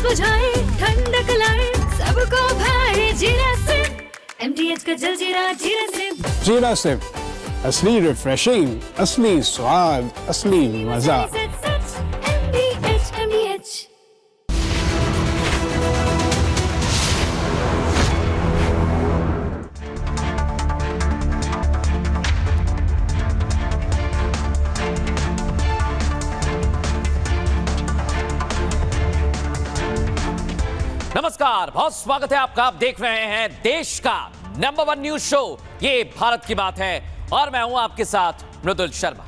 बुझाए, ठंडक लाए, सबको भाए जीरा सिप। MTH का जलजीरा जीरा सिप। जीरा सिप, असली रिफ्रेशिंग, असली स्वाद, असली मजा। MTH। नमस्कार, बहुत स्वागत है आपका। आप देख रहे हैं देश का नंबर 1 न्यूज शो, ये भारत की बात है, और मैं हूं आपके साथ मृदुल शर्मा।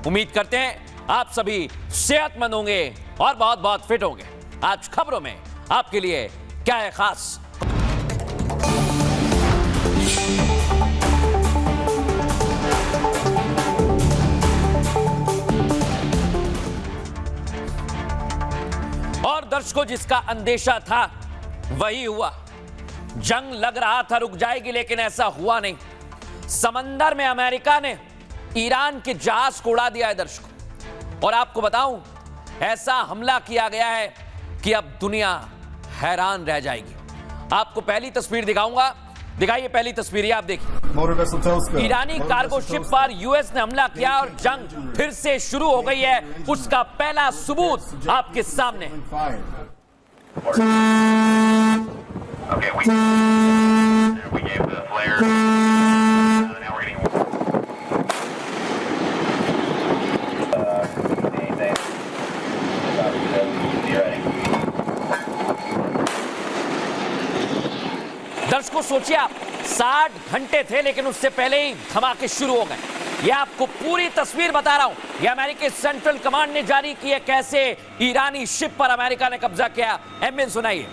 उम्मीद करते हैं आप सभी सेहतमंद होंगे और बहुत बहुत फिट होंगे। आज खबरों में आपके लिए क्या है खास। और दर्शकों, जिसका अंदेशा था वही हुआ। जंग लग रहा था रुक जाएगी, लेकिन ऐसा हुआ नहीं। समंदर में अमेरिका ने ईरान के जहाज को उड़ा दिया है दर्शकों। और आपको बताऊं, ऐसा हमला किया गया है कि अब दुनिया हैरान रह जाएगी। आपको पहली तस्वीर दिखाऊंगा, दिखाइए पहली तस्वीर, आप देखिए। ईरानी कार्गो शिप पर यूएस ने हमला किया और जंग फिर से शुरू हो गई है। उसका पहला सबूत आपके सामने। Okay, we gave the flare. Now we're getting. दर्शकों, सोचिए आप, 60 घंटे थे, लेकिन उससे पहले ही धमाके शुरू हो गए। ये आपको पूरी तस्वीर बता रहा हूं। ये अमेरिकी सेंट्रल कमांड ने जारी की है, कैसे ईरानी शिप पर अमेरिका ने कब्जा किया। एमएन सुनाइए।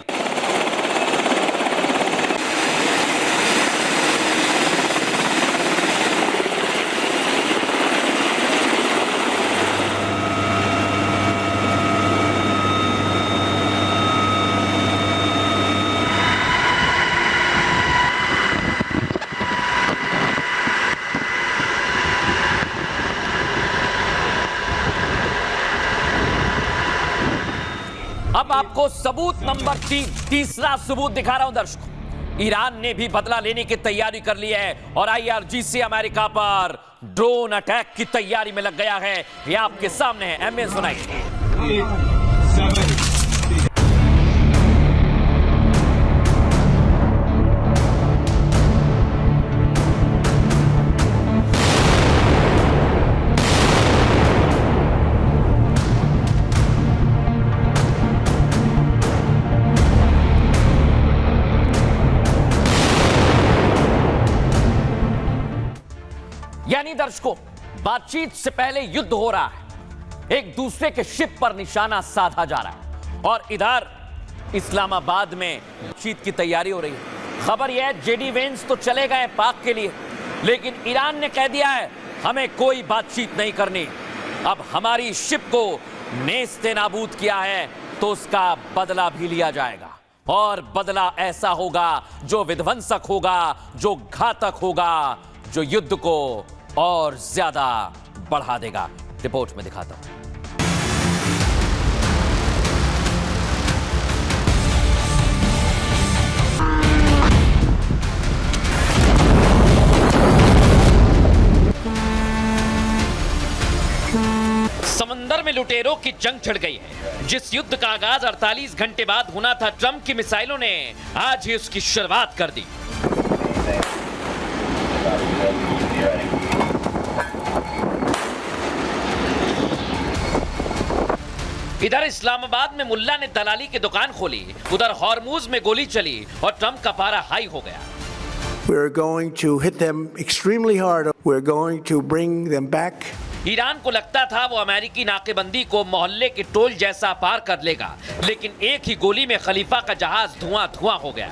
अब आपको सबूत नंबर 3, तीसरा सबूत दिखा रहा हूं दर्शकों। ईरान ने भी बदला लेने की तैयारी कर ली है और IRGC अमेरिका पर ड्रोन अटैक की तैयारी में लग गया है। ये आपके सामने है। एमए सुनाइए। यानी दर्शकों, बातचीत से पहले युद्ध हो रहा है, एक दूसरे के शिप पर निशाना साधा जा रहा है, और इधर इस्लामाबाद में बातचीत की तैयारी हो रही है। खबर यह है, जेडी वेंस तो चले गए पाक के लिए, लेकिन ईरान ने कह दिया है हमें कोई बातचीत नहीं करनी। अब हमारी शिप को नेस्ते नाबूद किया है तो उसका बदला भी लिया जाएगा, और बदला ऐसा होगा जो विध्वंसक होगा, जो घातक होगा, जो युद्ध को और ज्यादा बढ़ा देगा। रिपोर्ट में दिखाता हूं। समंदर में लुटेरों की जंग छिड़ गई है। जिस युद्ध का आगाज 48 घंटे बाद होना था, ट्रंप की मिसाइलों ने आज ही उसकी शुरुआत कर दी। इधर इस्लामाबाद में मुल्ला ने दलाली की दुकान खोली, उधर हॉर्मूज में गोली चली और ट्रंप का पारा हाई हो गया। We're going to hit them extremely hard. We're going to bring them back. Iran को लगता था वो अमेरिकी नाकेबंदी को मोहल्ले के टोल जैसा पार कर लेगा, लेकिन एक ही गोली में खलीफा का जहाज धुआं धुआं हो गया।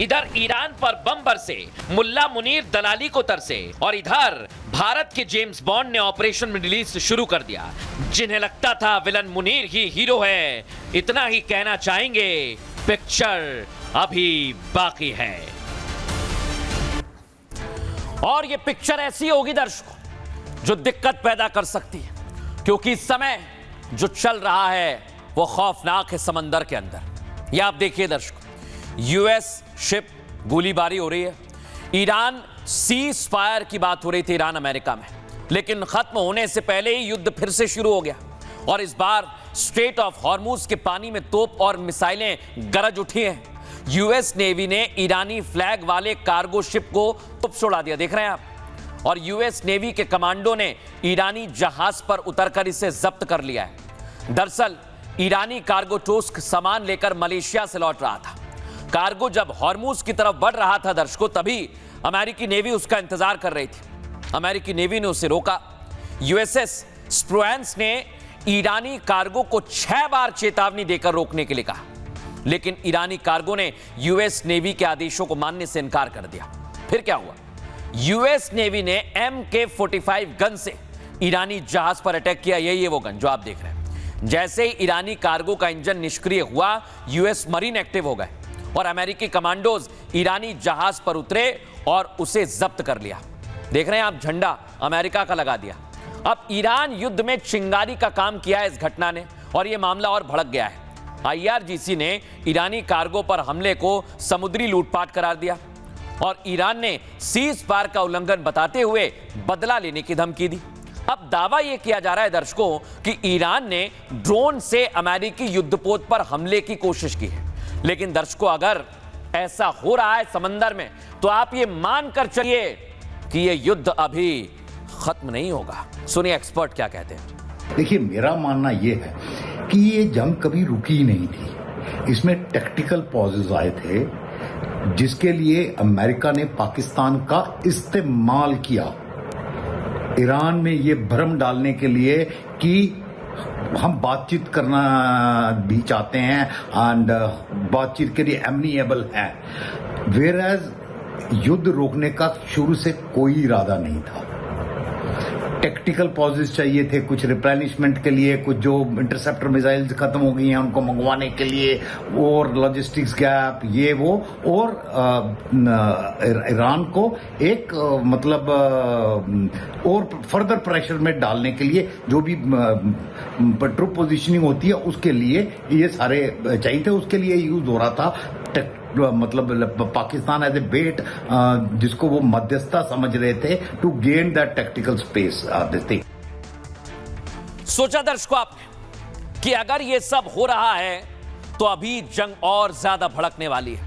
इधर ईरान पर बम बरसे, मुल्ला मुनीर दलाली को तरसे, और इधर भारत के जेम्स बॉन्ड ने ऑपरेशन मिडिल ईस्ट शुरू कर दिया। जिन्हें लगता था विलन मुनीर ही हीरो है, इतना ही कहना चाहेंगे, पिक्चर अभी बाकी है। और ये पिक्चर ऐसी होगी दर्शकों जो दिक्कत पैदा कर सकती है, क्योंकि इस समय जो चल रहा है वो खौफनाक है समंदर के अंदर। ये आप देखिए दर्शकों, यूएस शिप गोलीबारी हो रही है। ईरान सीज फायर की बात हो रही थी ईरान अमेरिका में, लेकिन खत्म होने से पहले ही युद्ध फिर से शुरू हो गया और इस बार स्ट्रेट ऑफ हॉर्मुज के पानी में तोप और मिसाइलें गरज उठी हैं। यूएस नेवी ने ईरानी फ्लैग वाले कार्गो शिप को तोप छोड़ा दिया, देख रहे हैं आप। और यूएस नेवी के कमांडो ने ईरानी जहाज पर उतरकर इसे जब्त कर लिया है। दरअसल ईरानी कार्गो टोस्क सामान लेकर मलेशिया से लौट रहा था। कार्गो जब हॉर्मुज की तरफ बढ़ रहा था दर्शकों, तभी अमेरिकी नेवी उसका इंतजार कर रही थी। अमेरिकी नेवी ने उसे रोका। यूएसएस स्प्रुएंस ने ईरानी कार्गो को 6 बार चेतावनी देकर रोकने के लिए कहा, लेकिन ईरानी कार्गो ने यूएस नेवी के आदेशों को मानने से इनकार कर दिया। फिर क्या हुआ? यूएस नेवी ने MK-45 गन से ईरानी जहाज पर अटैक किया। यही है वो गन जो आप देख रहे हैं। जैसे ही ईरानी कार्गो का इंजन निष्क्रिय हुआ, यूएस मरीन एक्टिव हो गए और अमेरिकी कमांडोज ईरानी जहाज पर उतरे और उसे जब्त कर लिया। देख रहे हैं आप, झंडा अमेरिका का लगा दिया। अब ईरान युद्ध में चिंगारी का काम किया है इस घटना ने और यह मामला और भड़क गया है। IRGC ने ईरानी कार्गो पर हमले को समुद्री लूटपाट करार दिया और ईरान ने सीज फायर का उल्लंघन बताते हुए बदला लेने की धमकी दी। अब दावा यह किया जा रहा है दर्शकों कि ईरान ने ड्रोन से अमेरिकी युद्धपोत पर हमले की कोशिश की है, लेकिन दर्शकों अगर ऐसा हो रहा है समंदर में तो आप ये मानकर चलिए कि यह युद्ध अभी खत्म नहीं होगा। सुनिए एक्सपर्ट क्या कहते हैं। देखिए, मेरा मानना यह है कि ये जंग कभी रुकी ही नहीं थी। इसमें टैक्टिकल पॉजेज आए थे जिसके लिए अमेरिका ने पाकिस्तान का इस्तेमाल किया ईरान में ये भ्रम डालने के लिए कि हम बातचीत करना भी चाहते हैं एंड बातचीत के लिए एमनीएबल है, वेयरएज युद्ध रोकने का शुरू से कोई इरादा नहीं था। टेक्टिकल पॉजेज चाहिए थे, कुछ रिप्लेनिशमेंट के लिए, कुछ जो इंटरसेप्टर मिसाइल्स खत्म हो गई हैं उनको मंगवाने के लिए, और लॉजिस्टिक्स गैप ये वो, और ईरान को एक मतलब और फर्दर प्रेशर में डालने के लिए जो भी ट्रूप पोजीशनिंग होती है उसके लिए ये सारे चाहिए थे। उसके लिए यूज हो रहा था मतलब पाकिस्तान एज ए बेट जिसको वो मध्यस्थता समझ रहे थे to gain that tactical space this thing. सोचा दर्शकों आपने कि अगर ये सब हो रहा है तो अभी जंग और ज्यादा भड़कने वाली है,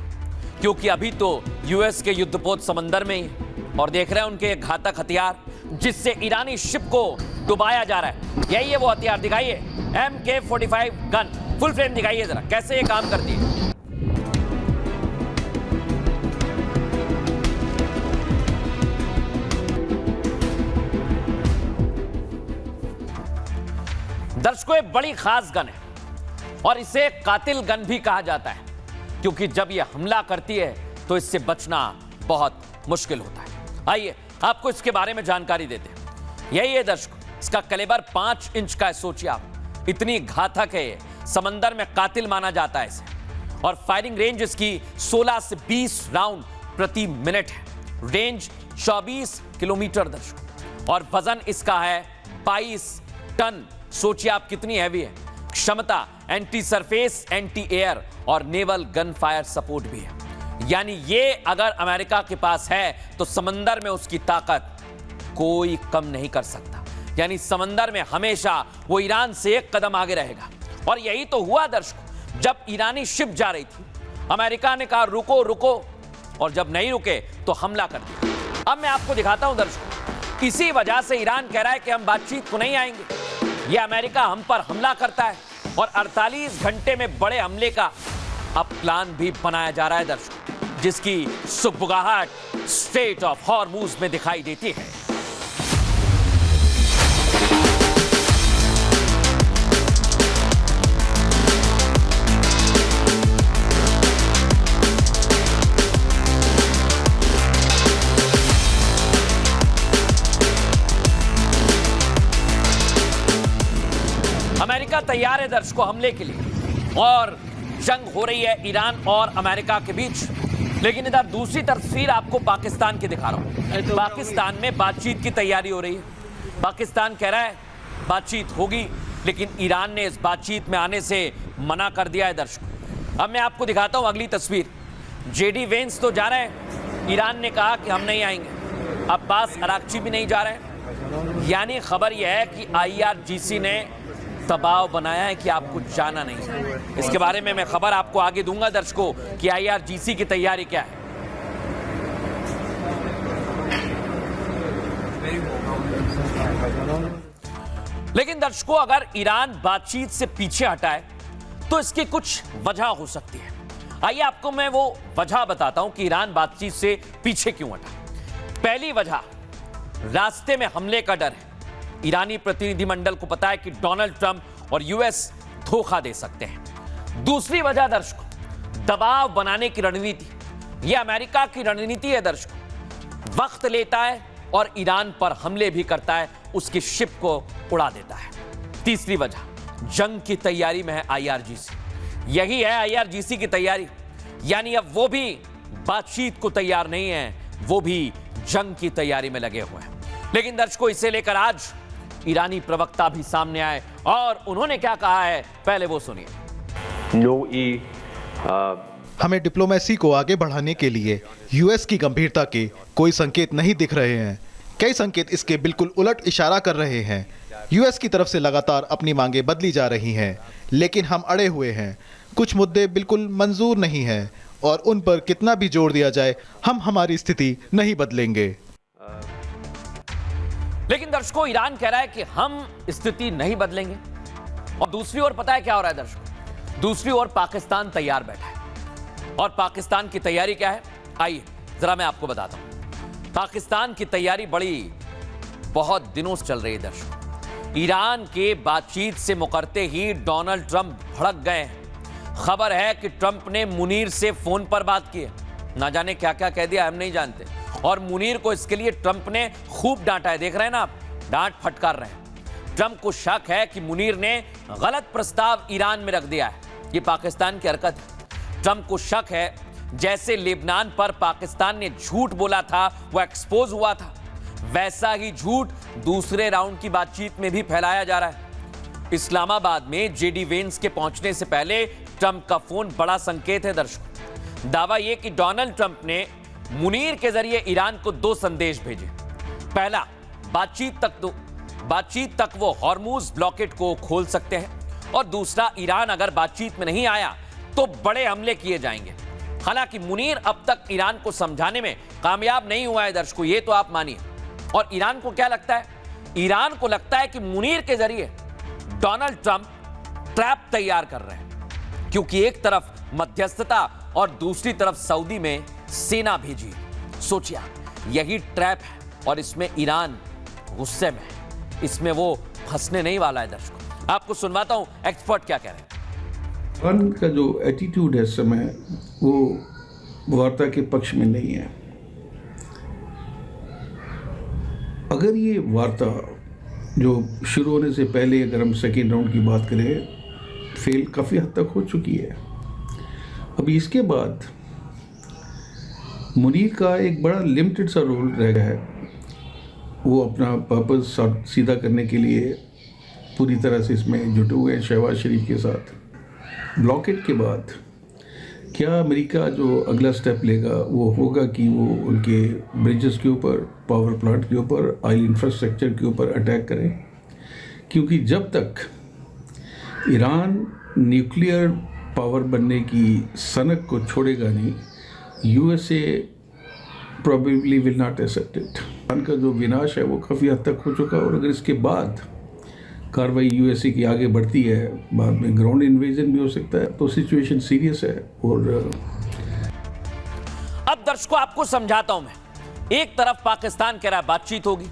क्योंकि अभी तो यूएस के युद्धपोत समंदर में ही और देख रहे हैं उनके घातक हथियार जिससे ईरानी शिप को डुबाया जा रहा है। यही है वो हथियार, दिखाइए MK-45 गन, फुल फ्रेम दिखाइए जरा कैसे ये काम करती है। दर्शकों, एक बड़ी खास गन है और इसे कातिल गन भी कहा जाता है, क्योंकि जब यह हमला करती है तो इससे बचना बहुत मुश्किल होता है। आइए आपको इसके बारे में जानकारी देते हैं। यही है दर्शकों, इसका कैलिबर 5 इंच का है। सोचिए आप, इतनी घातक है ये, समंदर में कातिल माना जाता है इसे। और फायरिंग रेंज इसकी 16 से 20 राउंड प्रति मिनट है। रेंज 24 किलोमीटर दर्शकों, और वजन इसका है 22 टन। सोचिए आप कितनी हैवी है। क्षमता एंटी सरफेस, एंटी एयर और नेवल गन फायर सपोर्ट भी है। यानी ये अगर अमेरिका के पास है तो समंदर में उसकी ताकत कोई कम नहीं कर सकता। यानी समंदर में हमेशा वो ईरान से एक कदम आगे रहेगा। और यही तो हुआ दर्शकों, जब ईरानी शिप जा रही थी अमेरिका ने कहा रुको रुको, और जब नहीं रुके तो हमला कर दिया। अब मैं आपको दिखाता हूं दर्शकों, इसी वजह से ईरान कह रहा है कि हम बातचीत को नहीं आएंगे। यह अमेरिका हम पर हमला करता है और 48 घंटे में बड़े हमले का अब प्लान भी बनाया जा रहा है दर्शकों, जिसकी सुगबुगाहट स्ट्रेट ऑफ हॉर्मुज में दिखाई देती है। अमेरिका तैयार है दर्शकों हमले के लिए और जंग हो रही है ईरान और अमेरिका के बीच। लेकिन इधर दूसरी तस्वीर आपको पाकिस्तान की दिखा रहा हूं। पाकिस्तान में बातचीत की तैयारी हो रही है। पाकिस्तान कह रहा है बातचीत होगी, लेकिन ईरान ने इस बातचीत में आने से मना कर दिया है। दर्शकों, अब मैं आपको दिखाता हूं अगली तस्वीर। जेडी वेंस तो जा रहे हैं, ईरान ने कहा कि हम नहीं आएंगे। अब्बास अराक्ची भी नहीं जा रहे हैं। यानी खबर यह है कि IRGC ने दबाव बनाया है कि आपको जाना नहीं है। इसके बारे में मैं खबर आपको आगे दूंगा दर्शकों कि IRGC की तैयारी क्या है। लेकिन दर्शकों, अगर ईरान बातचीत से पीछे हटाए तो इसकी कुछ वजह हो सकती है। आइए आपको मैं वो वजह बताता हूं कि ईरान बातचीत से पीछे क्यों हटा। पहली वजह, रास्ते में हमले का डर है। ईरानी प्रतिनिधिमंडल को पता है कि डोनाल्ड ट्रंप और US धोखा दे सकते हैं। दूसरी वजह दर्शकों, दबाव बनाने की रणनीति। यह अमेरिका की रणनीति है दर्शकों। वक्त लेता है और ईरान पर हमले भी करता है, उसकी शिप को उड़ा देता है। तीसरी वजह, जंग की तैयारी में है IRGC। यही है IRGC की तैयारी, यानी अब वो भी बातचीत को तैयार नहीं है, वो भी जंग की तैयारी में लगे हुए हैं। लेकिन दर्शकों, इसे लेकर आज ईरानी प्रवक्ता भी सामने आए और उन्होंने क्या कहा है, पहले वो सुनिए। हमें डिप्लोमेसी को आगे बढ़ाने के लिए US की गंभीरता के कोई संकेत नहीं दिख रहे हैं। कई संकेत इसके बिल्कुल उलट इशारा कर रहे हैं। US की तरफ से लगातार अपनी मांगें बदली जा रही हैं, लेकिन हम अड़े हुए हैं। कुछ मुद्दे बिल्कुल मंजूर नहीं हैं और उन पर कितना भी जोर दिया जाए, हम हमारी स्थिति नहीं बदलेंगे। लेकिन दर्शकों, ईरान कह रहा है कि हम स्थिति नहीं बदलेंगे। और दूसरी ओर पता है क्या हो रहा है दर्शकों? दूसरी ओर पाकिस्तान तैयार बैठा है। और पाकिस्तान की तैयारी क्या है, आइए जरा मैं आपको बताता हूं। पाकिस्तान की तैयारी बहुत दिनों से चल रही है दर्शकों। ईरान के बातचीत से मुकरते ही डोनाल्ड ट्रंप भड़क गए हैं। खबर है कि ट्रंप ने मुनीर से फोन पर बात की है। ना जाने क्या क्या कह दिया, हम नहीं जानते। और मुनीर को इसके लिए ट्रंप ने खूब डांटा है। देख रहे हैं ना आप, डांट फटकार रहे हैं। ट्रंप को शक है कि मुनीर ने गलत प्रस्ताव ईरान में रख दिया है। ये पाकिस्तान की हरकत है। ट्रंप को शक है जैसे लेबनान पर पाकिस्तान ने झूठ बोला था, वो एक्सपोज हुआ था, वैसा ही झूठ दूसरे राउंड की बातचीत में भी फैलाया जा रहा है। इस्लामाबाद में जेडी वेंस के पहुंचने से पहले ट्रंप का फोन बड़ा संकेत है दर्शकों। दावा यह कि डोनाल्ड ट्रंप ने मुनीर के जरिए ईरान को 2 संदेश भेजे। पहला, बातचीत तक वो हॉर्मुज ब्लॉकेट को खोल सकते हैं, और दूसरा, ईरान अगर बातचीत में नहीं आया तो बड़े हमले किए जाएंगे। हालांकि मुनीर अब तक ईरान को समझाने में कामयाब नहीं हुआ है दर्शकों, ये तो आप मानिए। और ईरान को क्या लगता है? ईरान को लगता है कि मुनीर के जरिए डोनाल्ड ट्रंप ट्रैप तैयार कर रहे हैं, क्योंकि एक तरफ मध्यस्थता और दूसरी तरफ सऊदी में सेना भेजी। सोचिए, यही ट्रैप है और इसमें ईरान गुस्से में है। इसमें वो फंसने नहीं वाला है दर्शकों। आपको सुनवाता हूं एक्सपर्ट क्या कह रहे हैं। ईरान का जो एटीट्यूड है इस समय, वो वार्ता के पक्ष में नहीं है। अगर ये वार्ता जो शुरू होने से पहले, अगर हम सेकेंड राउंड की बात करें, फेल काफ़ी हद तक हो चुकी है। अभी इसके बाद मुनीर का एक बड़ा लिमिटेड सा रोल रह गया है। वो अपना पर्पस सीधा करने के लिए पूरी तरह से इसमें जुटे हुए हैं शहबाज शरीफ के साथ। ब्लॉकेट के बाद क्या अमेरिका जो अगला स्टेप लेगा वो होगा कि वो उनके ब्रिजेस के ऊपर, पावर प्लांट के ऊपर, ऑयल इंफ्रास्ट्रक्चर के ऊपर अटैक करें, क्योंकि जब तक ईरान न्यूक्लियर पावर बनने की सनक को छोड़ेगा नहीं, USA probably will not accept it। Iran का जो विनाश है वो काफ़ी हद तक हो चुका है, और अगर इसके बाद कार्रवाई USA की आगे बढ़ती है, बाद में ग्राउंड इन्वेजन भी हो सकता है, तो सिचुएशन सीरियस है। और अब दर्शकों, आपको समझाता हूं मैं। एक तरफ पाकिस्तान कह रहा है बातचीत होगी,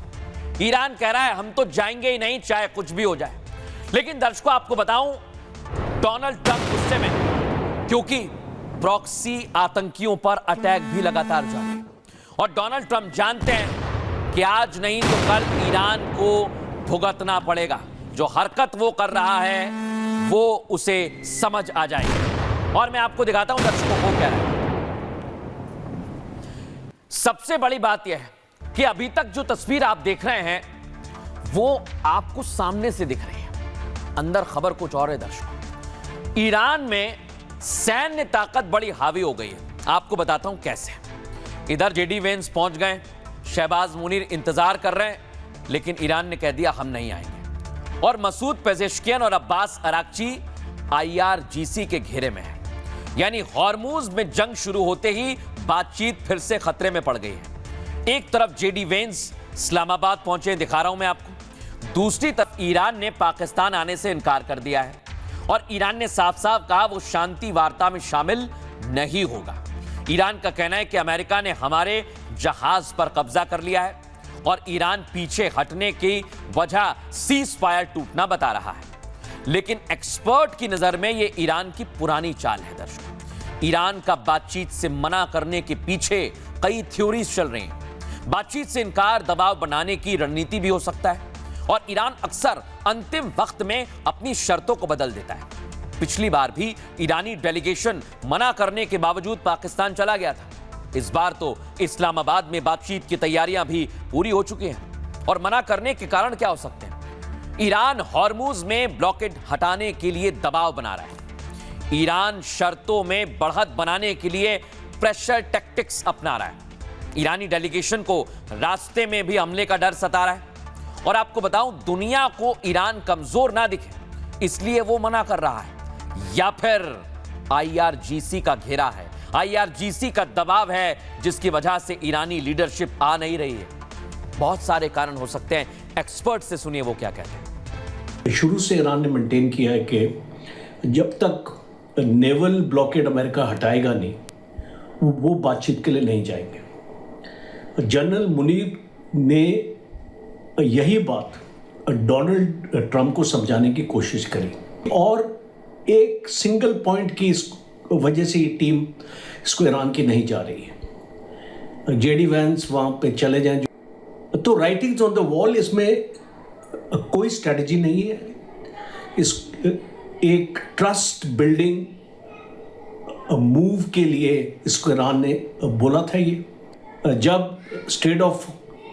ईरान कह रहा है हम तो जाएंगे ही नहीं, चाहे कुछ भी हो जाए। लेकिन दर्शकों, आपको बताऊं, डोनाल्ड ट्रंप गुस्से में, क्योंकि प्रॉक्सी आतंकियों पर अटैक भी लगातार जारी है। और डोनाल्ड ट्रंप जानते हैं कि आज नहीं तो कल ईरान को भुगतना पड़ेगा। जो हरकत वो कर रहा है वो उसे समझ आ जाएगी। और मैं आपको दिखाता हूं दर्शकों को क्या है। सबसे बड़ी बात यह है कि अभी तक जो तस्वीर आप देख रहे हैं वो आपको सामने से दिख रही है, अंदर खबर कुछ और है दर्शकों। ईरान में सैन्य ताकत बड़ी हावी हो गई है। आपको बताता हूं कैसे। इधर जेडी वेंस पहुंच गए, शहबाज मुनीर इंतजार कर रहे हैं, लेकिन ईरान ने कह दिया हम नहीं आएंगे। और मसूद पेजेश्कियन और अब्बास अराक्ची IRGC के घेरे में है, यानी हॉर्मुज में जंग शुरू होते ही बातचीत फिर से खतरे में पड़ गई है। एक तरफ जेडी वेंस इस्लामाबाद पहुंचे, दिखा रहा हूं मैं आपको। दूसरी तरफ ईरान ने पाकिस्तान आने से इनकार कर दिया है और ईरान ने साफ साफ कहा वो शांति वार्ता में शामिल नहीं होगा। ईरान का कहना है कि अमेरिका ने हमारे जहाज पर कब्जा कर लिया है और ईरान पीछे हटने की वजह सीज फायर टूटना बता रहा है। लेकिन एक्सपर्ट की नजर में यह ईरान की पुरानी चाल है दर्शकों। ईरान का बातचीत से मना करने के पीछे कई थ्योरीज चल रही हैं। बातचीत से इनकार दबाव बनाने की रणनीति भी हो सकता है और ईरान अक्सर अंतिम वक्त में अपनी शर्तों को बदल देता है। पिछली बार भी ईरानी डेलीगेशन मना करने के बावजूद पाकिस्तान चला गया था। इस बार तो इस्लामाबाद में बातचीत की तैयारियां भी पूरी हो चुकी हैं। और मना करने के कारण क्या हो सकते हैं? ईरान हॉर्मुज में ब्लॉकेड हटाने के लिए दबाव बना रहा है। ईरान शर्तों में बढ़त बनाने के लिए प्रेशर टैक्टिक्स अपना रहा है। ईरानी डेलीगेशन को रास्ते में भी हमले का डर सता रहा है। और आपको बताऊं, दुनिया को ईरान कमजोर ना दिखे इसलिए वो मना कर रहा है, या फिर IRGC का घेरा है, IRGC का दबाव है जिसकी वजह से ईरानी लीडरशिप आ नहीं रही है। बहुत सारे कारण हो सकते हैं। एक्सपर्ट से सुनिए वो क्या कहते हैं। शुरू से ईरान ने मेंटेन किया है कि जब तक नेवल ब्लॉकेड अमेरिका हटाएगा नहीं, वो बातचीत के लिए नहीं जाएंगे। जनरल मुनीर ने यही बात डोनाल्ड ट्रंप को समझाने की कोशिश करी और एक सिंगल पॉइंट की इस वजह से ये टीम इसको ईरान की नहीं जा रही है। जेडी वेंस वहाँ पे चले जाएं, तो राइटिंग्स ऑन द वॉल, इसमें कोई स्ट्रेटजी नहीं है। इस एक ट्रस्ट बिल्डिंग मूव के लिए इसको ईरान ने बोला था। ये जब स्ट्रेट ऑफ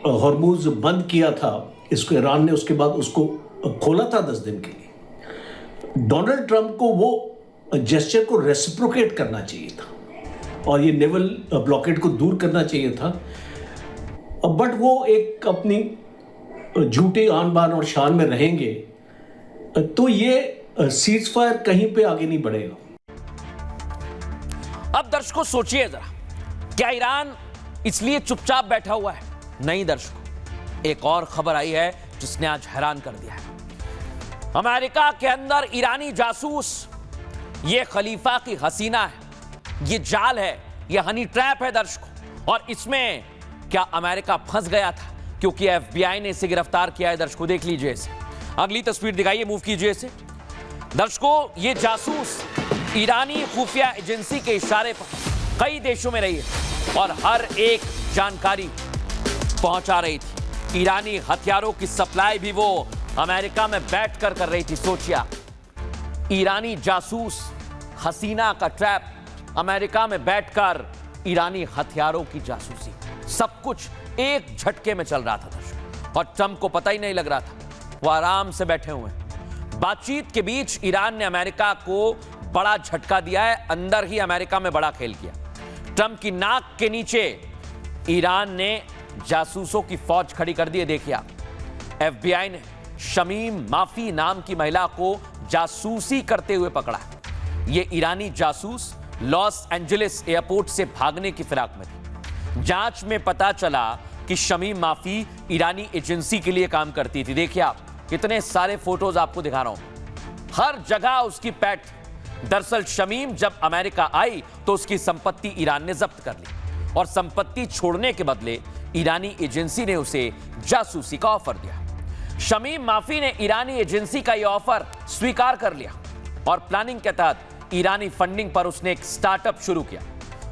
हॉर्मुज बंद किया था इसको ईरान ने, उसके बाद उसको खोला था 10 दिन के लिए। डोनाल्ड ट्रंप को वो जेस्चर को रेसिप्रोकेट करना चाहिए था और ये नेवल ब्लॉकेड को दूर करना चाहिए था, बट वो एक अपनी झूठी आन बान और शान में रहेंगे तो ये सीज फायर कहीं पे आगे नहीं बढ़ेगा। अब दर्शकों सोचिए जरा, क्या ईरान इसलिए चुपचाप बैठा हुआ है? नहीं दर्शकों, एक और खबर आई है जिसने आज हैरान कर दिया है। अमेरिका के अंदर ईरानी जासूस, ये खलीफा की हसीना है, ये जाल है, ये हनी ट्रैप है दर्शकों। और इसमें क्या अमेरिका फंस गया था क्योंकि FBI ने इसे गिरफ्तार किया है। दर्शकों देख लीजिए इसे, अगली तस्वीर दिखाइए, मूव कीजिए इसे। दर्शकों ये जासूस ईरानी खुफिया एजेंसी के इशारे पर कई देशों में रही है और हर एक जानकारी पहुंचा रही थी। ईरानी हथियारों की सप्लाई भी वो अमेरिका में बैठकर कर रही थी। सोचिए, ईरानी जासूस, हसीना का ट्रैप, अमेरिका में बैठकर ईरानी हथियारों की जासूसी, सब कुछ एक झटके में चल रहा था दर्शकों। और ट्रंप को पता ही नहीं लग रहा था, वो आराम से बैठे हुए हैं। बातचीत के बीच ईरान ने अमेरिका को बड़ा झटका दिया है, अंदर ही अमेरिका में बड़ा खेल किया। ट्रंप की नाक के नीचे ईरान ने जासूसों की फौज खड़ी कर दी है। देखिए आप, FBI ने शमीम माफी नाम की महिला को जासूसी करते हुए पकड़ा। ये ईरानी जासूस लॉस एंजलिस एयरपोर्ट से भागने की फिराक में थी। जांच में पता चला कि शमीम माफी ईरानी एजेंसी के लिए काम करती थी। देखिए आप, कितने सारे फोटोज आपको दिखा रहा हूं, हर जगह उसकी पैट। दरअसल शमीम जब अमेरिका आई तो उसकी संपत्ति ईरान ने जब्त कर ली और संपत्ति छोड़ने के बदले ईरानी एजेंसी ने उसे जासूसी का ऑफर दिया। शमीम माफी ने ईरानी एजेंसी का यह ऑफर स्वीकार कर लिया और प्लानिंग के तहत ईरानी फंडिंग पर उसने एक स्टार्टअप शुरू किया।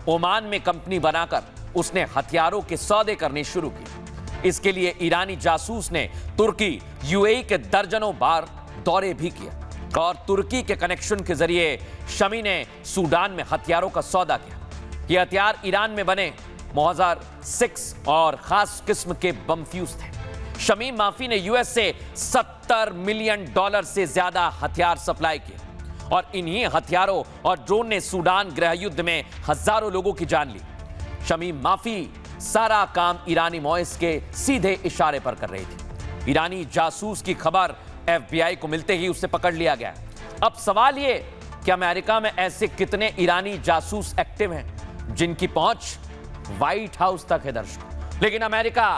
ओमान में कंपनी बनाकर उसने हथियारों के सौदे करने शुरू किए। इसके लिए ईरानी जासूस ने तुर्की, UAE के दर्जनों बार दौरे भी किए और तुर्की के कनेक्शन के जरिए शमी ने सूडान में हथियारों का सौदा किया। ये हथियार ईरान में बने मौजार 6 और खास किस्म के बम फ्यूज थे। शमीम माफी ने यूएस से $70 मिलियन से ज्यादा हथियार सप्लाई किए और इन्हीं हथियारों और ड्रोन ने सूडान गृह युद्ध में हजारों लोगों की जान ली। शमीम माफी सारा काम ईरानी मॉइस के सीधे इशारे पर कर रही थी। ईरानी जासूस की खबर FBI को मिलते ही उसे पकड़ लिया गया। अब सवाल ये कि अमेरिका में ऐसे कितने ईरानी जासूस एक्टिव हैं जिनकी पहुंच व्हाइट हाउस तक है दर्शकों, लेकिन अमेरिका